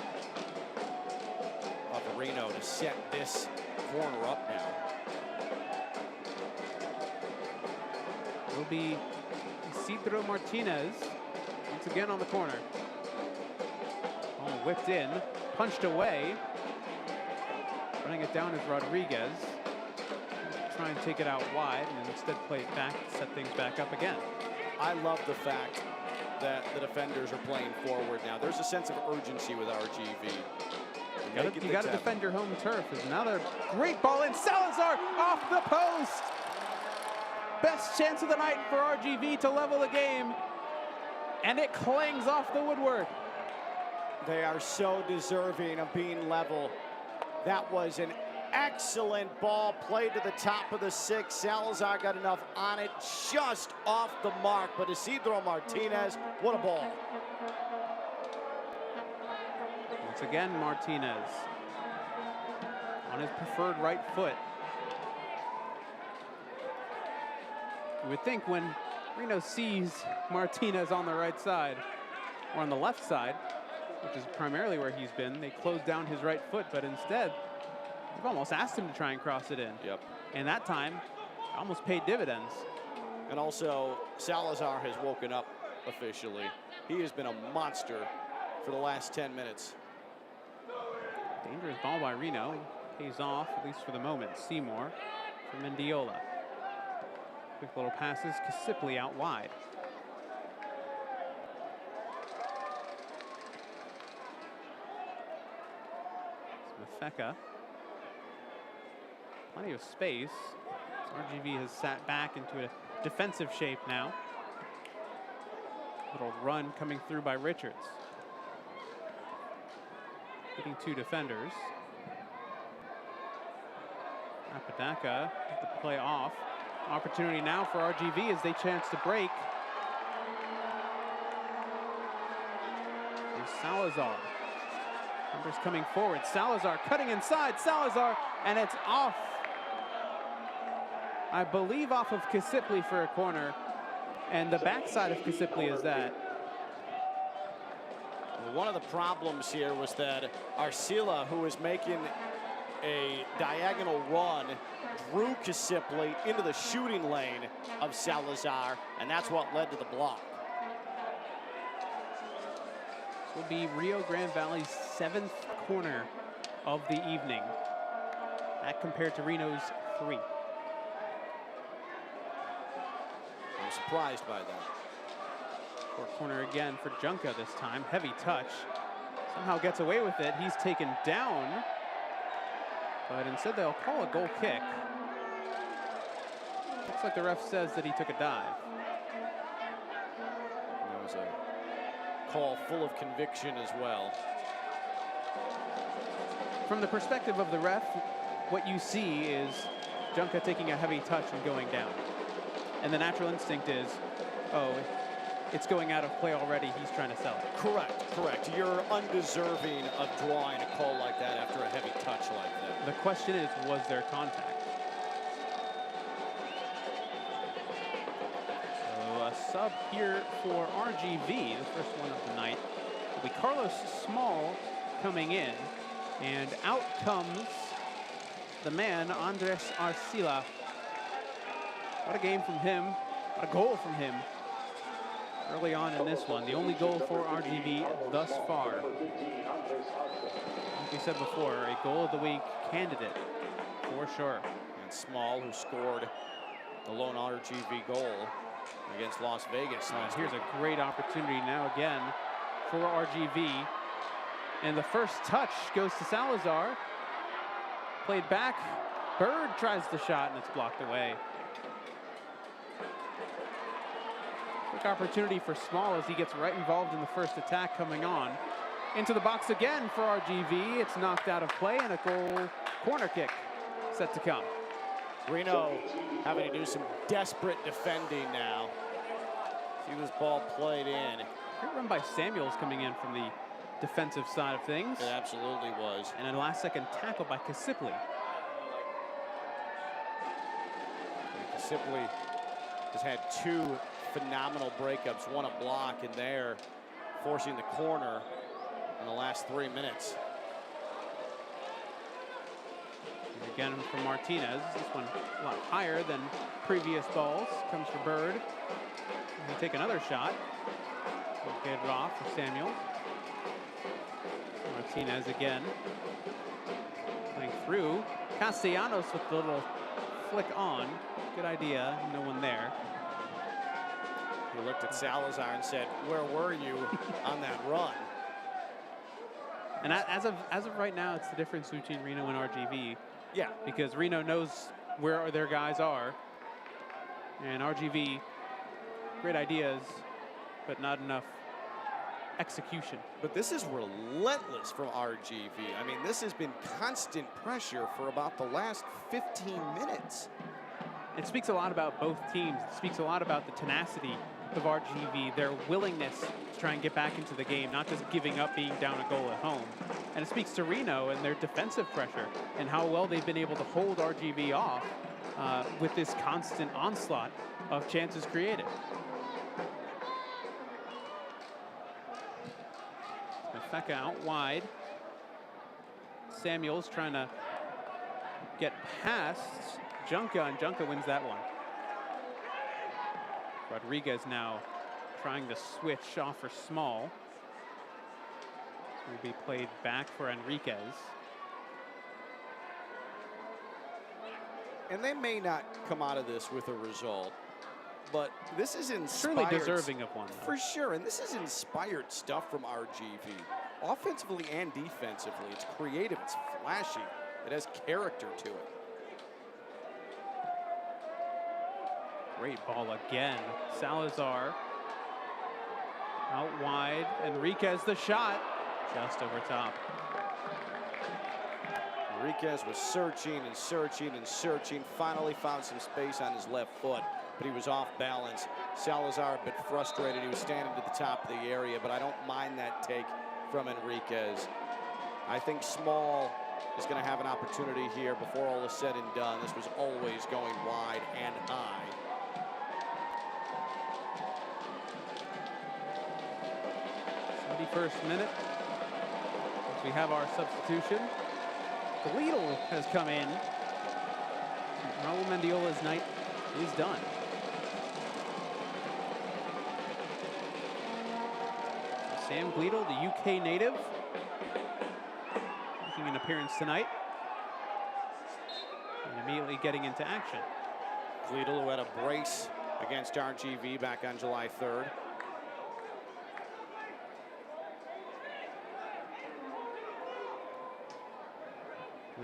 of Reno to set this corner up now. Will be Isidro Martinez once again on the corner. Oh, whipped in, punched away. Running it down is Rodriguez. Try and take it out wide and instead play it back, set things back up again. I love the fact that the defenders are playing forward now. There's a sense of urgency with RGV. You got to defend your home turf. There's another great ball in. Salazar off the post. Best chance of the night for RGV to level the game. And it clangs off the woodwork. They are so deserving of being level. That was an excellent ball played to the top of the six. Salazar got enough on it, just off the mark. But Isidro Martinez, what a ball. Once again, Martinez on his preferred right foot. You would think when Reno sees Martinez on the right side, or on the left side, which is primarily where he's been, they close down his right foot, but instead, they've almost asked him to try and cross it in. Yep. And that time, almost paid dividends. And also, Salazar has woken up officially. He has been a monster for the last 10 minutes. Dangerous ball by Reno. Pays off, at least for the moment. Seymour for Mendiola. Quick little passes, Kasipli out wide. Mafeka. Plenty of space. So RGV has sat back into a defensive shape now. Little run coming through by Richards. Hitting two defenders. Apodaca the play off. Opportunity now for RGV as they chance to break. Here's Salazar. Numbers coming forward. Salazar cutting inside. Salazar, and it's off. I believe off of Kasipli for a corner. And the backside of Kasipli is that. One of the problems here was that Arcila, who was making a diagonal run, drew Kasipli into the shooting lane of Salazar, and that's what led to the block. This will be Rio Grande Valley's 7th corner of the evening. That compared to Reno's 3. I'm surprised by that. Short corner again for Junca this time. Heavy touch. somehow gets away with it. He's taken down, but instead they'll call a goal kick. Looks like the ref says that he took a dive. There was a call full of conviction as well. From the perspective of the ref, what you see is Junka taking a heavy touch and going down. And the natural instinct is, oh, it's going out of play already, he's trying to sell it. Correct, correct. You're undeserving of drawing a call like that after a heavy touch like that. The question is, was there contact? So a sub here for RGV, the first one of the night, will be Carlos Small coming in. And out comes the man, Andres Arcila. What a game from him. What a goal from him early on in this one. The only goal for RGV thus far. Like we said before, a goal of the week candidate for sure. And Small, who scored the lone RGV goal against Las Vegas. Here's a great opportunity now again for RGV. And the first touch goes to Salazar. Played back. Bird tries the shot and it's blocked away. Quick opportunity for Small as he gets right involved in the first attack coming on. Into the box again for RGV. It's knocked out of play and a goal corner kick set to come. Reno having to do some desperate defending now. See this ball played in. Great run by Samuels coming in from the defensive side of things. It absolutely was. And a last-second tackle by Kasipli. Kasipli has had two phenomenal breakups, one a block in there, forcing the corner in the last 3 minutes. And again from Martinez. This one a lot higher than previous balls. Comes for Bird. He'll take another shot. We'll get it off for Samuel. Martinez again. Playing through. Castellanos with the little flick on. Good idea. No one there. He looked at Salazar and said, where were you on that run? And as of right now, it's the difference between Reno and RGV. Yeah. Because Reno knows where their guys are. And RGV, great ideas, but not enough execution. But this is relentless from RGV. I mean, this has been constant pressure for about the last 15 minutes. It speaks a lot about both teams. It speaks a lot about the tenacity of RGV, their willingness to try and get back into the game, not just giving up being down a goal at home. And it speaks to Reno and their defensive pressure and how well they've been able to hold RGV off with this constant onslaught of chances created. Feka out wide. Samuels trying to get past Junka, and Junka wins that one. Rodriguez now trying to switch off for Small. Will be played back for Enriquez. And they may not come out of this with a result, but this is inspired. Surely deserving of one, though. For sure, and this is inspired stuff from RGV. Offensively and defensively, it's creative, it's flashy, it has character to it. Great ball again. Salazar out wide. Enriquez the shot, just over top. Enriquez was searching and searching and searching, finally found some space on his left foot, but he was off balance. Salazar a bit frustrated. He was standing to the top of the area, but I don't mind that take from Enriquez. I think Small is going to have an opportunity here before all is said and done. This was always going wide and high. First minute, as we have our substitution. Gleedle has come in. Raul Mendiola's night is done. Sam Gleedle, the UK native, making an appearance tonight and immediately getting into action. Gleedle, who had a brace against RGV back on July 3rd.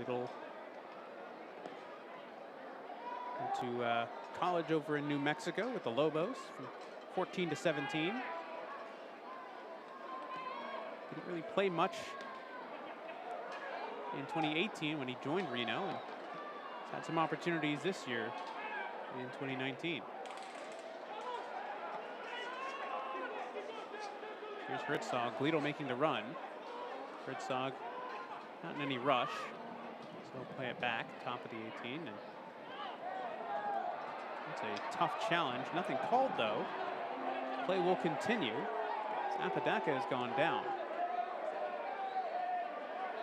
Little went to college over in New Mexico with the Lobos from 14 to 17. Didn't really play much in 2018 when he joined Reno, and he's had some opportunities this year in 2019. Here's Herzog, Gleedle making the run. Herzog not in any rush, so he'll play it back, top of the 18. And it's a tough challenge. Nothing called, though. Play will continue. Apodaca has gone down.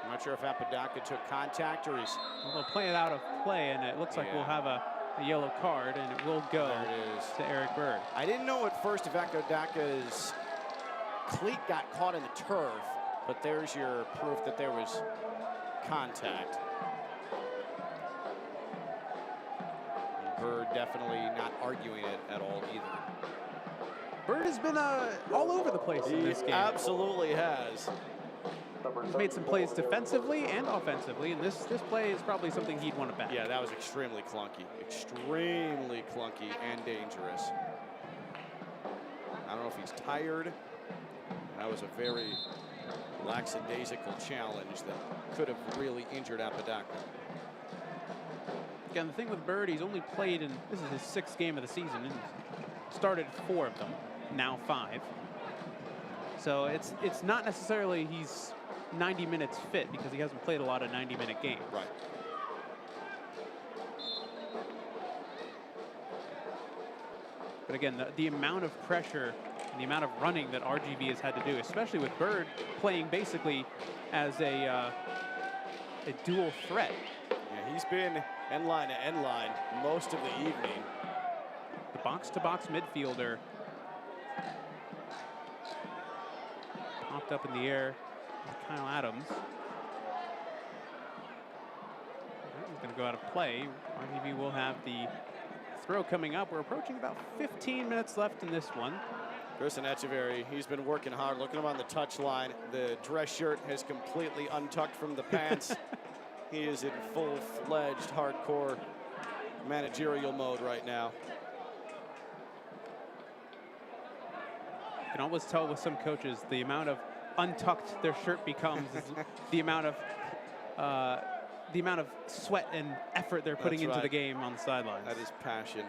I'm not sure if Apodaca took contact or he's... Well, they'll play it out of play, and it looks like we'll have a yellow card, and it will go to Eric Bird. I didn't know at first if Apodaca's cleat got caught in the turf, but there's your proof that there was contact. And Bird definitely not arguing it at all either. Bird has been all over the place in this game. He absolutely has. He's made some plays defensively and offensively, and this play is probably something he'd want to back. Yeah, that was extremely clunky and dangerous. I don't know if he's tired. That was a very lackadaisical challenge that could have really injured Apodaca. Again, the thing with Bird, he's only played in, this is his 6th game of the season, and started 4 of them, now 5. So it's not necessarily he's 90 minutes fit, because he hasn't played a lot of 90-minute games. Right. But again, the amount of pressure and the amount of running that RGV has had to do, especially with Bird playing basically as a dual threat. Yeah, he's been end line to end line most of the evening. The box-to-box midfielder popped up in the air. Kyle Adams. He's going to go out of play. RGV will have the throw coming up. We're approaching about 15 minutes left in this one. Grayson Echeverry, he's been working hard. Look at him on the touchline. The dress shirt has completely untucked from the pants. He is in full-fledged, hardcore managerial mode right now. You can always tell with some coaches the amount of untucked their shirt becomes is the amount of sweat and effort they're putting into the game on the sidelines. That is passion.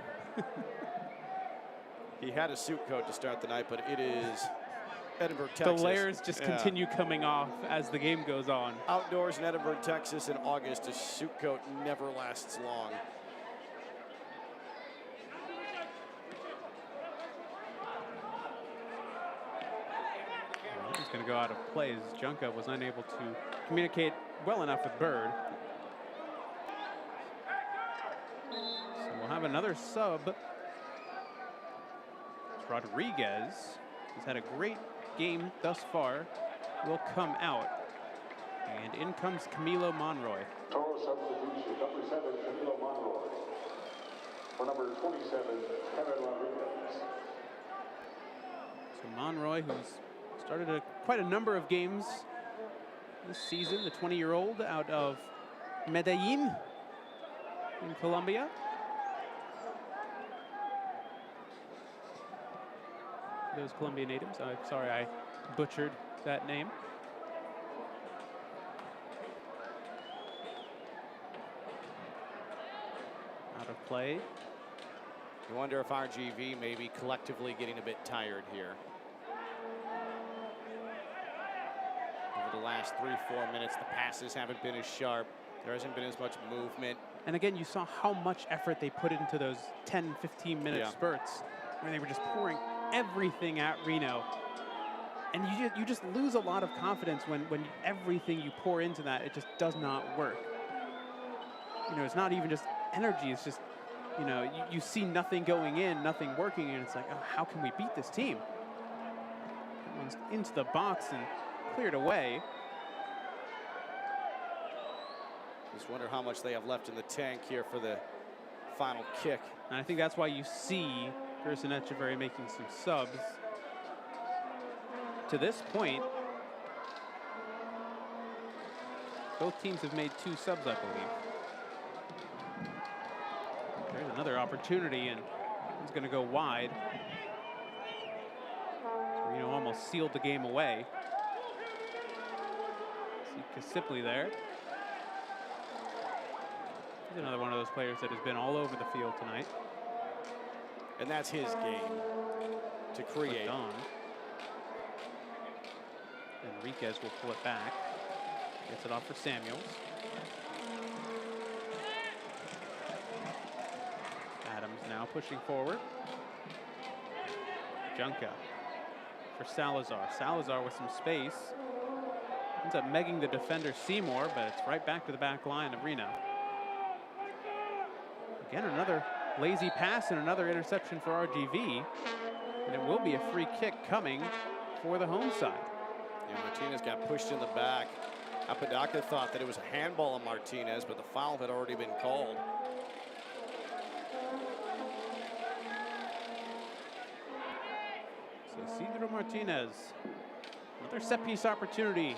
He had a suit coat to start the night, but it is Edinburgh, Texas. The layers just continue coming off as the game goes on. Outdoors in Edinburgh, Texas in August, a suit coat never lasts long. He's going to go out of play as Junka was unable to communicate well enough with Bird. So we'll have another sub. Rodriguez, who's had a great game thus far, will come out. And in comes Camilo Monroy. Total substitution, number 7, Camilo Monroy. For number 27, Kevin Rodriguez. So Monroy, who's started quite a number of games this season, the 20-year-old out of Medellin in Colombia. Those Colombian natives. I'm sorry I butchered that name. Out of play. You wonder if RGV may be collectively getting a bit tired here. Over the last 3-4 minutes, the passes haven't been as sharp. There hasn't been as much movement. And again, you saw how much effort they put into those 10, 15-minute spurts, where they were just pouring everything at Reno. And you just lose a lot of confidence when everything you pour into that, it just does not work. You know, it's not even just energy, it's just, you know, you see nothing going in, nothing working, and it's like, oh, how can we beat this team? That one's into the box and cleared away. Just wonder how much they have left in the tank here for the final kick. And I think that's why you see Grayson Echeverry making some subs. To this point, Both teams have made 2 subs, I believe. There's another opportunity, and it's going to go wide. Reno almost sealed the game away. See Kasipli there. He's another one of those players that has been all over the field tonight. And that's his game, to create. On. Enriquez will pull it back. Gets it off for Samuels. Adams now pushing forward. Junka for Salazar. Salazar with some space. Ends up megging the defender Seymour, but it's right back to the back line of Reno. Again, another lazy pass and another interception for RGV. And it will be a free kick coming for the home side. Yeah, Martinez got pushed in the back. Apodaca thought that it was a handball on Martinez, but the foul had already been called. So Isidro Martinez, another set piece opportunity.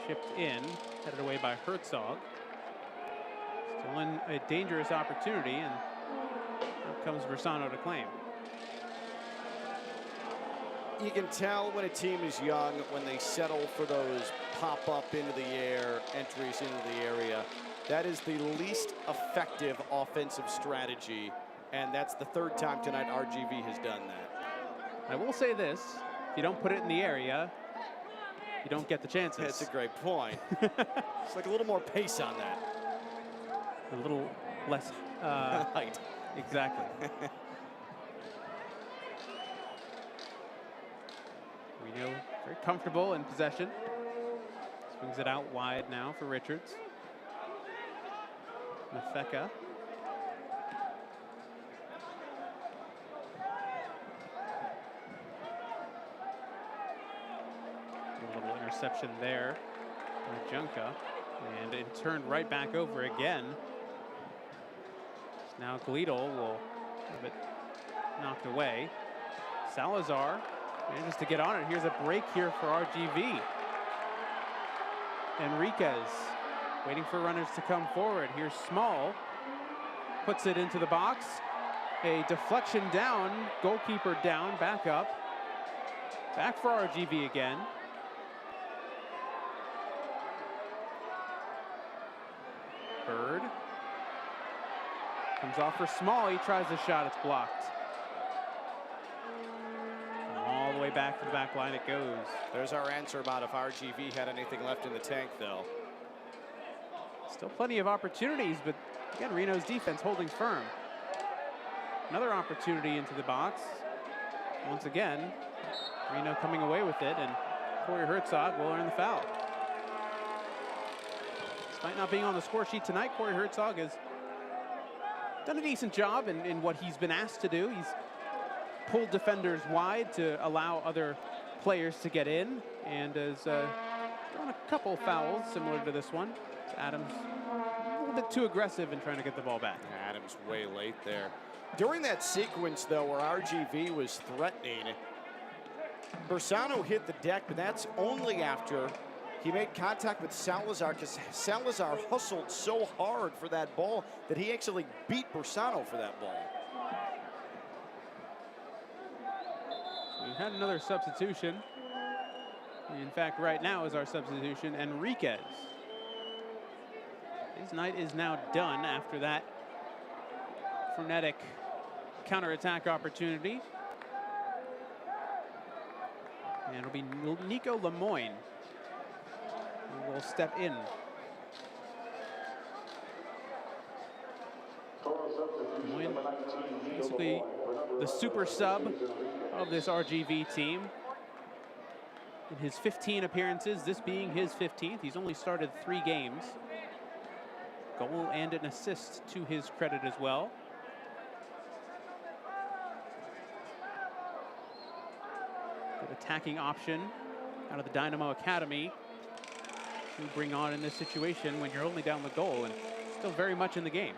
Chipped in, headed away by Herzog. Still in a dangerous opportunity, and out comes Versano to claim. You can tell when a team is young when they settle for those pop-up into the air entries into the area. That is the least effective offensive strategy, and that's the 3rd time tonight RGV has done that. I will say this, if you don't put it in the area, you don't get the chances. That's a great point. It's like a little more pace on that. A little less height. Exactly. Reno very comfortable in possession. Swings it out wide now for Richards. Mafeka. A little interception there by Junka. And it turned right back over again. Now Glidel will have it knocked away. Salazar manages to get on it. Here's a break here for RGV. Enriquez waiting for runners to come forward. Here's Small. Puts it into the box. A deflection down. Goalkeeper down. Back up. Back for RGV again. Bird. Comes off for Small. He tries the shot. It's blocked. All the way back to the back line it goes. There's our answer about if RGV had anything left in the tank, though. Still plenty of opportunities, but again, Reno's defense holding firm. Another opportunity into the box. Once again, Reno coming away with it, and Corey Herzog will earn the foul. Despite not being on the score sheet tonight, Corey Herzog has done a decent job in what he's been asked to do. He's pulled defenders wide to allow other players to get in, and has drawn a couple fouls similar to this one. Adams a little bit too aggressive in trying to get the ball back. Adams way late there. During that sequence, though, where RGV was threatening, Bersano hit the deck, but that's only after he made contact with Salazar, because Salazar hustled so hard for that ball that he actually beat Bersano for that ball. We've had another substitution. In fact, right now is our substitution, Enriquez. His night is now done after that frenetic counterattack opportunity. And it'll be Nico Lemoyne who will step in. Lemoyne, basically the super sub of this RGV team. In his 15 appearances, this being his 15th, he's only started 3 games. Goal and an assist to his credit as well. Good attacking option out of the Dynamo Academy to bring on in this situation when you're only down the goal. And still very much in the game.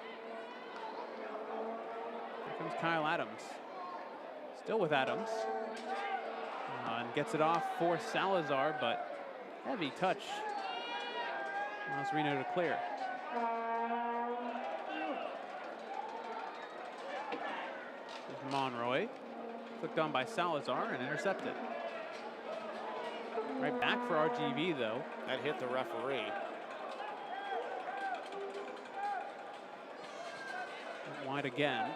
Here comes Kyle Adams. Still with Adams. And gets it off for Salazar, but heavy touch. Allows Reno to clear. There's Monroy. Flicked on by Salazar and intercepted. Right back for RGV, though. That hit the referee. Wide again.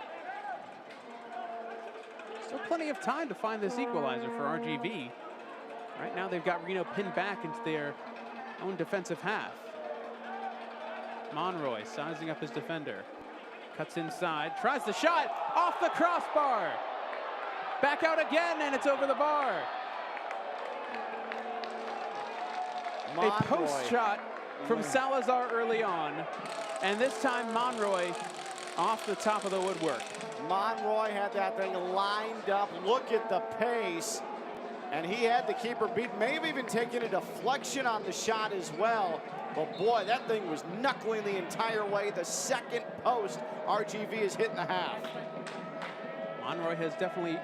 Still plenty of time to find this equalizer for RGV. Right now they've got Reno pinned back into their own defensive half. Monroy sizing up his defender. Cuts inside, tries the shot, off the crossbar. Back out again, and it's over the bar. Monroy. A post shot from Salazar early on, and this time Monroy off the top of the woodwork. Monroy had that thing lined up. Look at the pace. And he had the keeper beat, maybe even taking a deflection on the shot as well. But boy, that thing was knuckling the entire way. The second post RGV is hitting the half. Monroy has definitely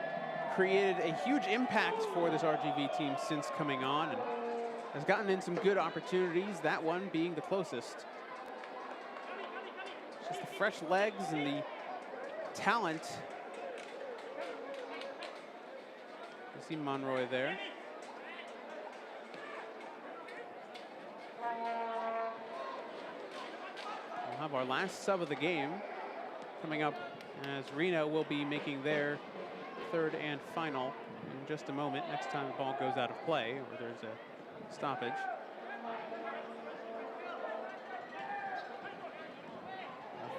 created a huge impact for this RGV team since coming on, and has gotten in some good opportunities, that one being the closest. Just the fresh legs and the talent. You see Monroy there. We'll have our last sub of the game coming up as Reno will be making their third and final in just a moment. Next time the ball goes out of play or there's a stoppage.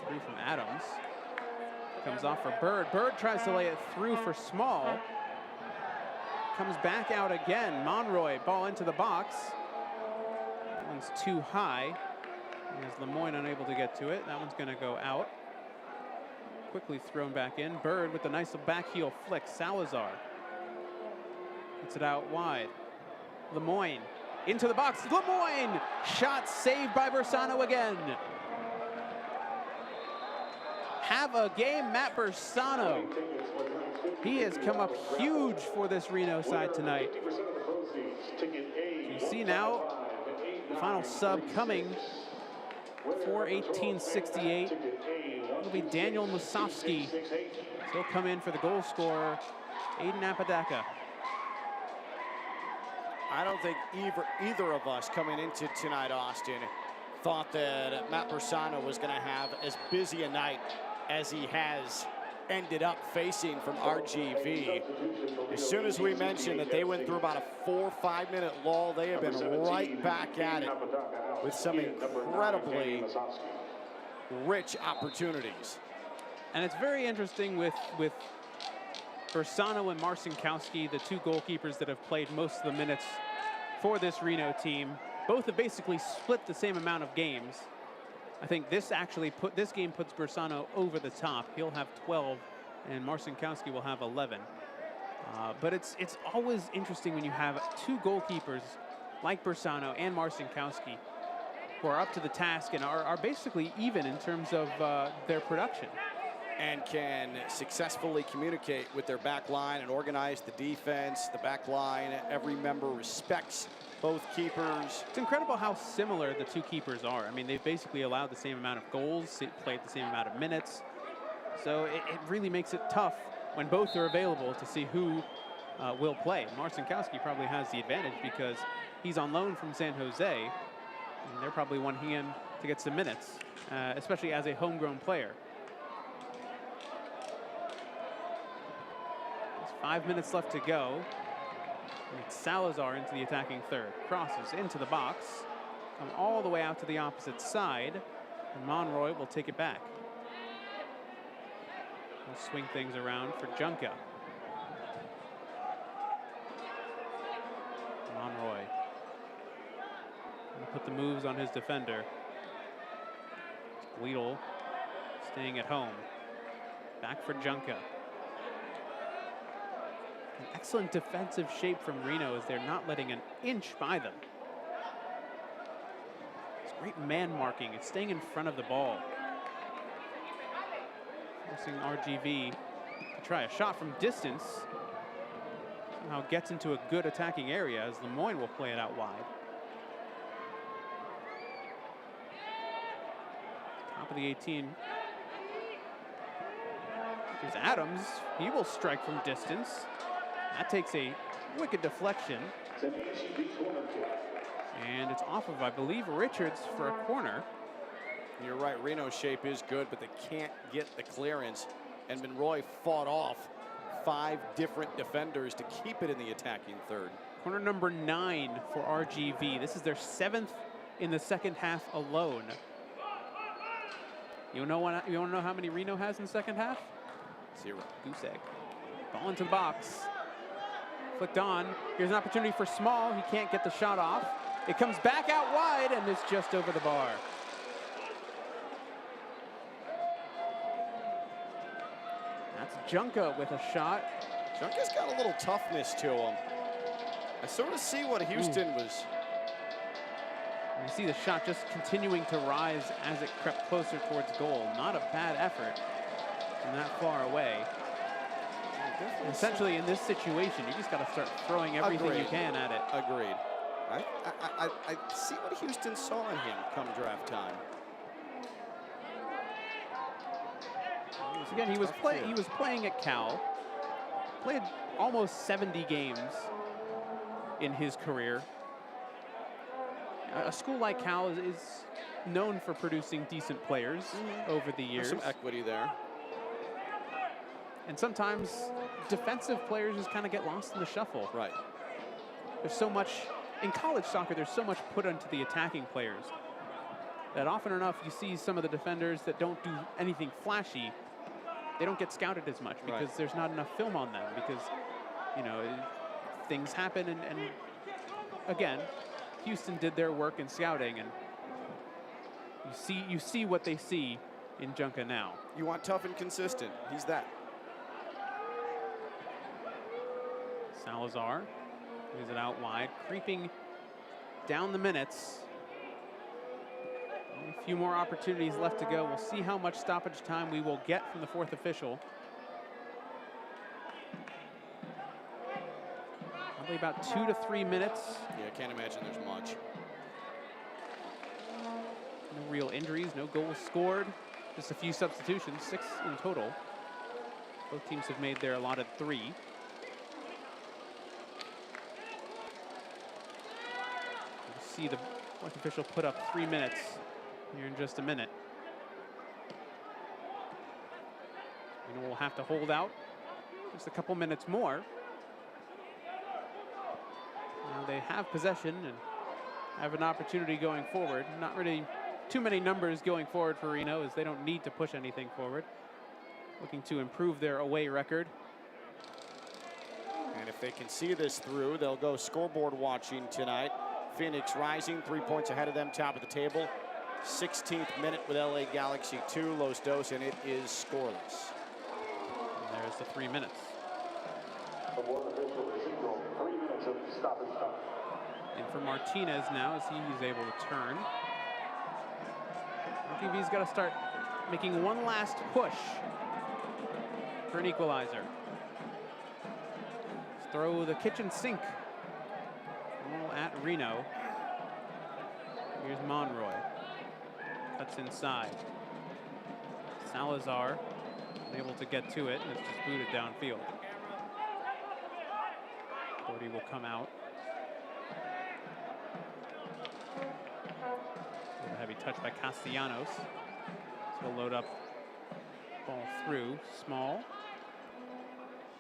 Three from Adams. Comes off for Bird. Bird tries to lay it through for Small. Comes back out again. Monroy, ball into the box. That one's too high. As Lemoyne unable to get to it. That one's going to go out. Quickly thrown back in. Bird with a nice back heel flick. Salazar gets it out wide. Lemoyne into the box. Lemoyne! Shot saved by Bersano again. Have a game, Matt Bersano. He has come up huge for this Reno side tonight. You see now the final sub coming for 1868. It'll be Daniel Musovsky. He'll come in for the goal scorer, Aiden Apodaca. I don't think either of us coming into tonight, Austin, thought that Matt Bersano was going to have as busy a night as he has ended up facing from RGV. As soon as we mentioned that they went through about a 4 or 5 minute lull, they have been right back at it with some incredibly rich opportunities. And it's very interesting with Bersano and Marcinkowski, the two goalkeepers that have played most of the minutes for this Reno team. Both have basically split the same amount of games. I think this game puts Bersano over the top. He'll have 12, and Marcinkowski will have 11. But it's always interesting when you have two goalkeepers like Bersano and Marcinkowski who are up to the task and are basically even in terms of their production. And can successfully communicate with their back line and organize the defense, the back line. Every member respects both keepers. It's incredible how similar the two keepers are. I mean, they've basically allowed the same amount of goals, played the same amount of minutes. So it really makes it tough when both are available to see who will play. Marcinkowski probably has the advantage because he's on loan from San Jose, and they're probably wanting him to get some minutes, especially as a homegrown player. There's 5 minutes left to go. And it's Salazar into the attacking third. Crosses into the box. Come all the way out to the opposite side. And Monroy will take it back. We'll swing things around for Junka. Monroy. Gonna put the moves on his defender. Weedle staying at home. Back for Junka. An excellent defensive shape from Reno as they're not letting an inch by them. It's great man marking. It's staying in front of the ball. Forcing RGV to try a shot from distance. Somehow gets into a good attacking area as Lemoyne will play it out wide. Top of the 18. Here's Adams. He will strike from distance. That takes a wicked deflection. And it's off of, I believe, Richards for a corner. You're right, Reno's shape is good, but they can't get the clearance. And Monroy fought off 5 different defenders to keep it in the attacking third. Corner number 9 for RGV. This is their 7th in the second half alone. You want to know how many Reno has in the second half? 0. Goose egg. Ball into the box. Flicked on. Here's an opportunity for Small. He can't get the shot off. It comes back out wide and is just over the bar. That's Junka with a shot. Junka's got a little toughness to him. I sort of see what Houston was. You see the shot just continuing to rise as it crept closer towards goal. Not a bad effort from that far away. Essentially, in this situation, you just got to start throwing everything you can at it. Agreed. I see what Houston saw in him come draft time. Again, he was playing at Cal. Played almost 70 games in his career. A school like Cal is known for producing decent players over the years. There's some equity there. And sometimes defensive players just kind of get lost in the shuffle. Right. There's so much, in college soccer, there's so much put into the attacking players that often enough you see some of the defenders that don't do anything flashy, they don't get scouted as much because there's not enough film on them because, you know, things happen and again, Houston did their work in scouting and you see what they see in Junka now. You want tough and consistent. He's that. Salazar moves it out wide, creeping down the minutes. A few more opportunities left to go. We'll see how much stoppage time we will get from the 4th official. Probably about 2 to 3 minutes. Yeah, I can't imagine there's much. No real injuries, no goals scored. Just a few substitutions, 6 in total. Both teams have made their allotted 3. We'll see the 4th official put up 3 minutes here in just a minute. And we'll have to hold out just a couple minutes more. Now they have possession and have an opportunity going forward. Not really too many numbers going forward for Reno as they don't need to push anything forward. Looking to improve their away record. And if they can see this through, they'll go scoreboard watching tonight. Phoenix rising, 3 points ahead of them, top of the table. 16th minute with LA Galaxy 2, Los Dos, and it is scoreless. And there's the 3 minutes. The board official is equal 3 minutes of stoppage time. And for Martinez now as he's able to turn. RGV's got to start making one last push for an equalizer. Let's throw the kitchen sink all at Reno. Here's Monroy. Cuts inside. Salazar unable to get to it, and it's just booted downfield. 40 will come out. A heavy touch by Castellanos. So we'll load up, ball through, Small.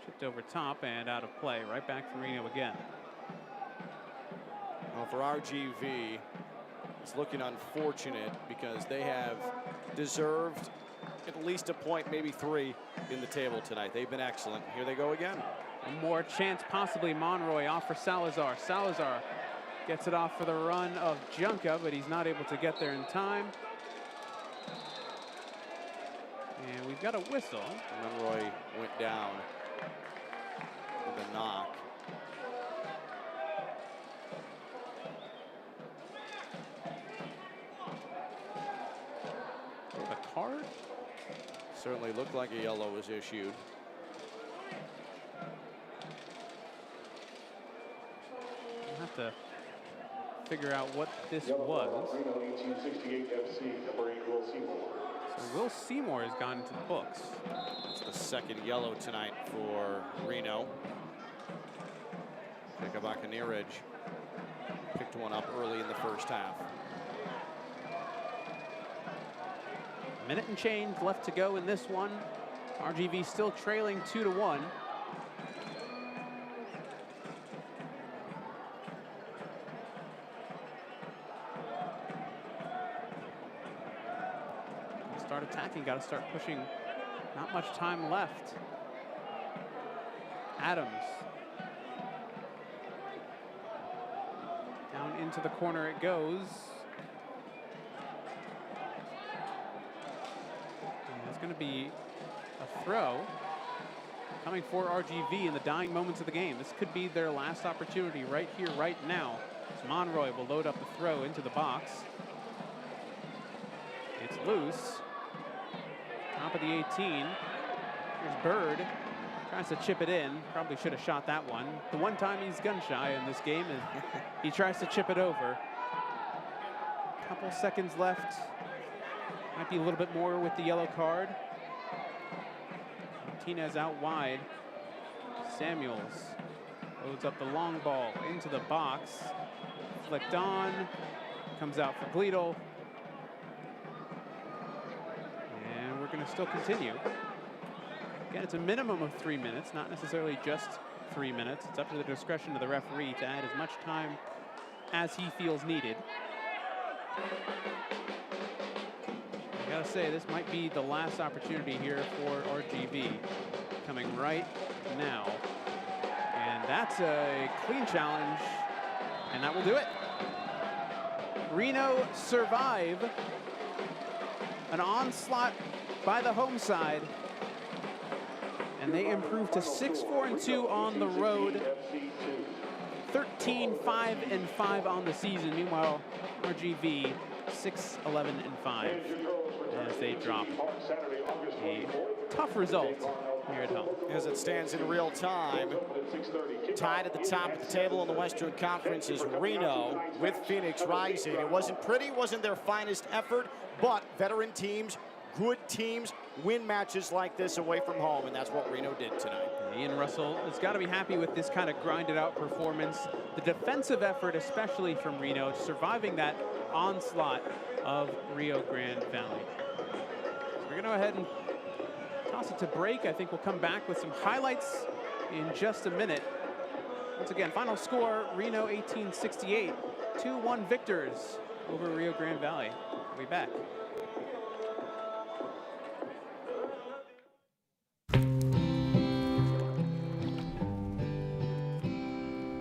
Chipped over top and out of play. Right back for Reno again. Well, for RGV, it's looking unfortunate because they have deserved at least a point, maybe 3 in the table tonight. They've been excellent. Here they go again. One more chance, possibly. Monroy off for Salazar. Salazar gets it off for the run of Junka, but he's not able to get there in time. And we've got a whistle. Monroy went down with a knock. A card? Certainly looked like a yellow was issued. We'll have to figure out what this was. Reno 1868 FC, number 8, Will Seymour. So Will Seymour has gone into the books. That's the second yellow tonight for Reno. Apodaca near edge picked one up early in the first half. A minute and change left to go in this one. RGV still trailing 2-1. Start attacking, got to start pushing. Not much time left. Adams. Down into the corner it goes. And it's going to be a throw coming for RGV in the dying moments of the game. This could be their last opportunity right here, right now. As Monroy will load up the throw into the box. It's loose. Top of the 18. Here's Bird. Tries to chip it in. Probably should have shot that one. The one time he's gun shy in this game is he tries to chip it over. Couple seconds left. Might be a little bit more with the yellow card. Martinez out wide. Samuels loads up the long ball into the box. Flicked on. Comes out for Gleedle. And we're going to still continue. Again, it's a minimum of 3 minutes, not necessarily just 3 minutes. It's up to the discretion of the referee to add as much time as he feels needed. I gotta say, this might be the last opportunity here for RGV, coming right now. And that's a clean challenge, and that will do it. Reno survive an onslaught by the home side. And they improve to 6-4-2 on the road, 13-5-5 on the season. Meanwhile, RGV 6-11-5 as they drop a tough result here at home. As it stands in real time, tied at the top of the table in the Western Conference is Reno with Phoenix rising. It wasn't pretty, wasn't their finest effort, but veteran teams, good teams, win matches like this away from home, and that's what Reno did tonight. Ian Russell has got to be happy with this kind of grinded out performance. The defensive effort, especially from Reno, surviving that onslaught of Rio Grande Valley. So we're going to go ahead and toss it to break. I think we'll come back with some highlights in just a minute. Once again, final score, Reno 1868, 2-1 victors over Rio Grande Valley. We'll be back.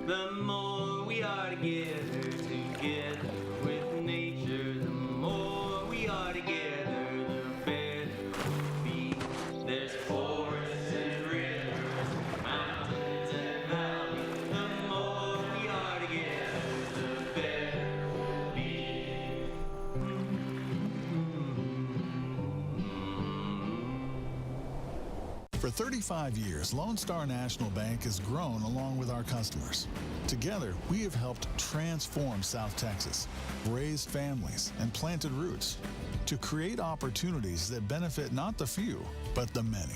The more we are together with nature, the more we are together, the better we'll be. There's forests and rivers, mountains and valleys. The more we are together, the better we'll be. For 35 years, Lone Star National Bank has grown along with our customers. Together, we have helped transform South Texas, raised families, and planted roots to create opportunities that benefit not the few, but the many,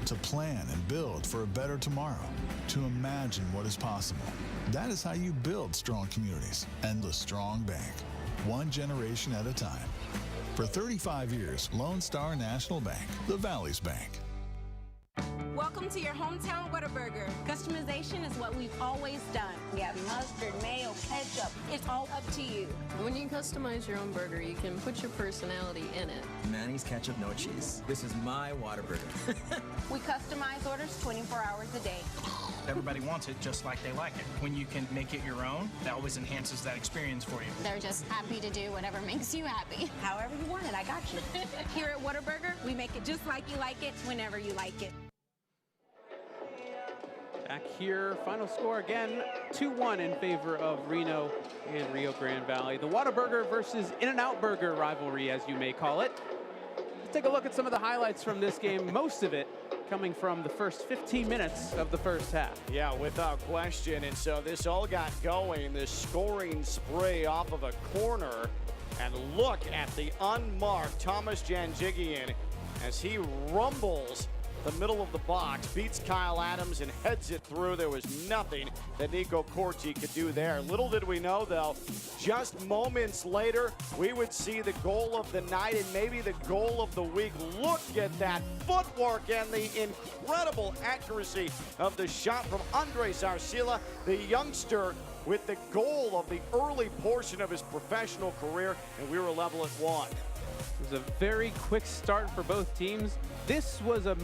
to plan and build for a better tomorrow, to imagine what is possible. That is how you build strong communities and the strong bank, one generation at a time. For 35 years, Lone Star National Bank, the Valley's bank. Welcome to your hometown Whataburger. Customization is what we've always done. We have mustard, mayo, ketchup. It's all up to you. When you customize your own burger, you can put your personality in it. Manny's ketchup, no cheese. This is my Whataburger. We customize orders 24 hours a day. Everybody wants it just like they like it. When you can make it your own, that always enhances that experience for you. They're just happy to do whatever makes you happy. However you want it, I got you. Here at Whataburger, we make it just like you like it, whenever you like it. Back here, final score again, 2-1 in favor of Reno and Rio Grande Valley. The Whataburger versus In-N-Out Burger rivalry, as you may call it. take a look at some of the highlights from this game, most of it coming from the first 15 minutes of the first half. Yeah, without question. And so this all got going, this scoring spree off of a corner. And look at the unmarked Thomas Janjigian as he rumbles the middle of the box, beats Kyle Adams and heads it through. There was nothing that Nico Corti could do there. Little did we know, though, just moments later, we would see the goal of the night and maybe the goal of the week. Look at that footwork and the incredible accuracy of the shot from Andres Arcila, the youngster with the goal of the early portion of his professional career, and we were level at 1. It was a very quick start for both teams. This was a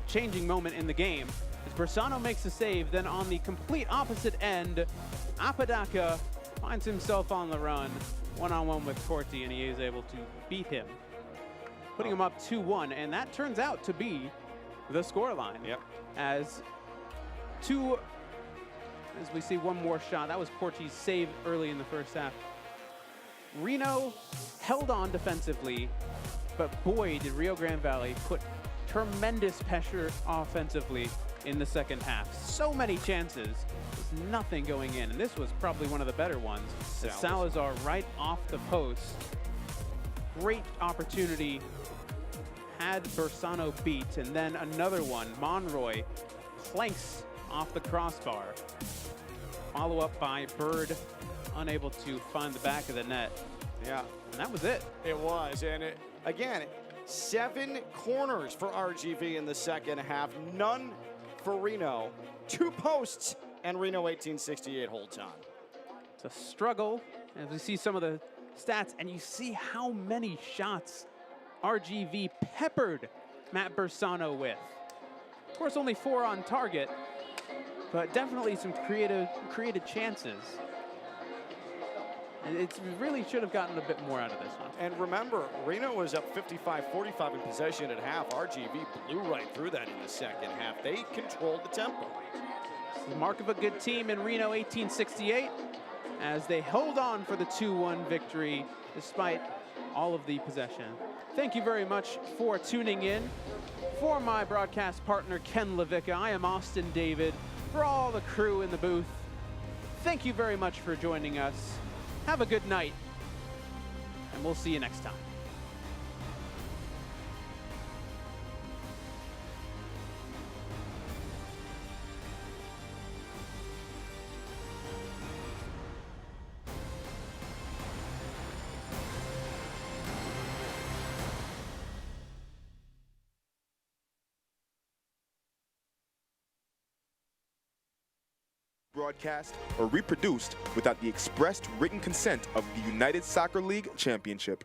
changing moment in the game. As Bersano makes the save, then on the complete opposite end, Apodaca finds himself on the run, one-on-one with Corti, and he is able to beat him, putting him up 2-1, and that turns out to be the scoreline. Yep. As we see one more shot, that was Corti's save early in the first half. Reno held on defensively, but boy, did Rio Grande Valley put tremendous pressure offensively in the second half. So many chances, there's nothing going in, and this was probably one of the better ones. Salazar right off the post. Great opportunity, had Bersano beat, and then another one, Monroy planks off the crossbar. Follow up by Bird, unable to find the back of the net. Yeah. And that was it. It was, and again, 7 corners for RGV in the second half, none for Reno. 2 posts, and Reno 1868 holds on. It's a struggle, as we see some of the stats, and you see how many shots RGV peppered Matt Bersano with. Of course, only 4 on target, but definitely some created chances. And it really should have gotten a bit more out of this one. And remember, Reno was up 55-45 in possession at half. RGV blew right through that in the second half. They controlled the tempo. It's the mark of a good team in Reno 1868 as they hold on for the 2-1 victory despite all of the possession. Thank you very much for tuning in. For my broadcast partner, Ken Levicka, I am Austin David. For all the crew in the booth, thank you very much for joining us. Have a good night, and we'll see you next time. Broadcast or reproduced without the expressed written consent of the United Soccer League Championship.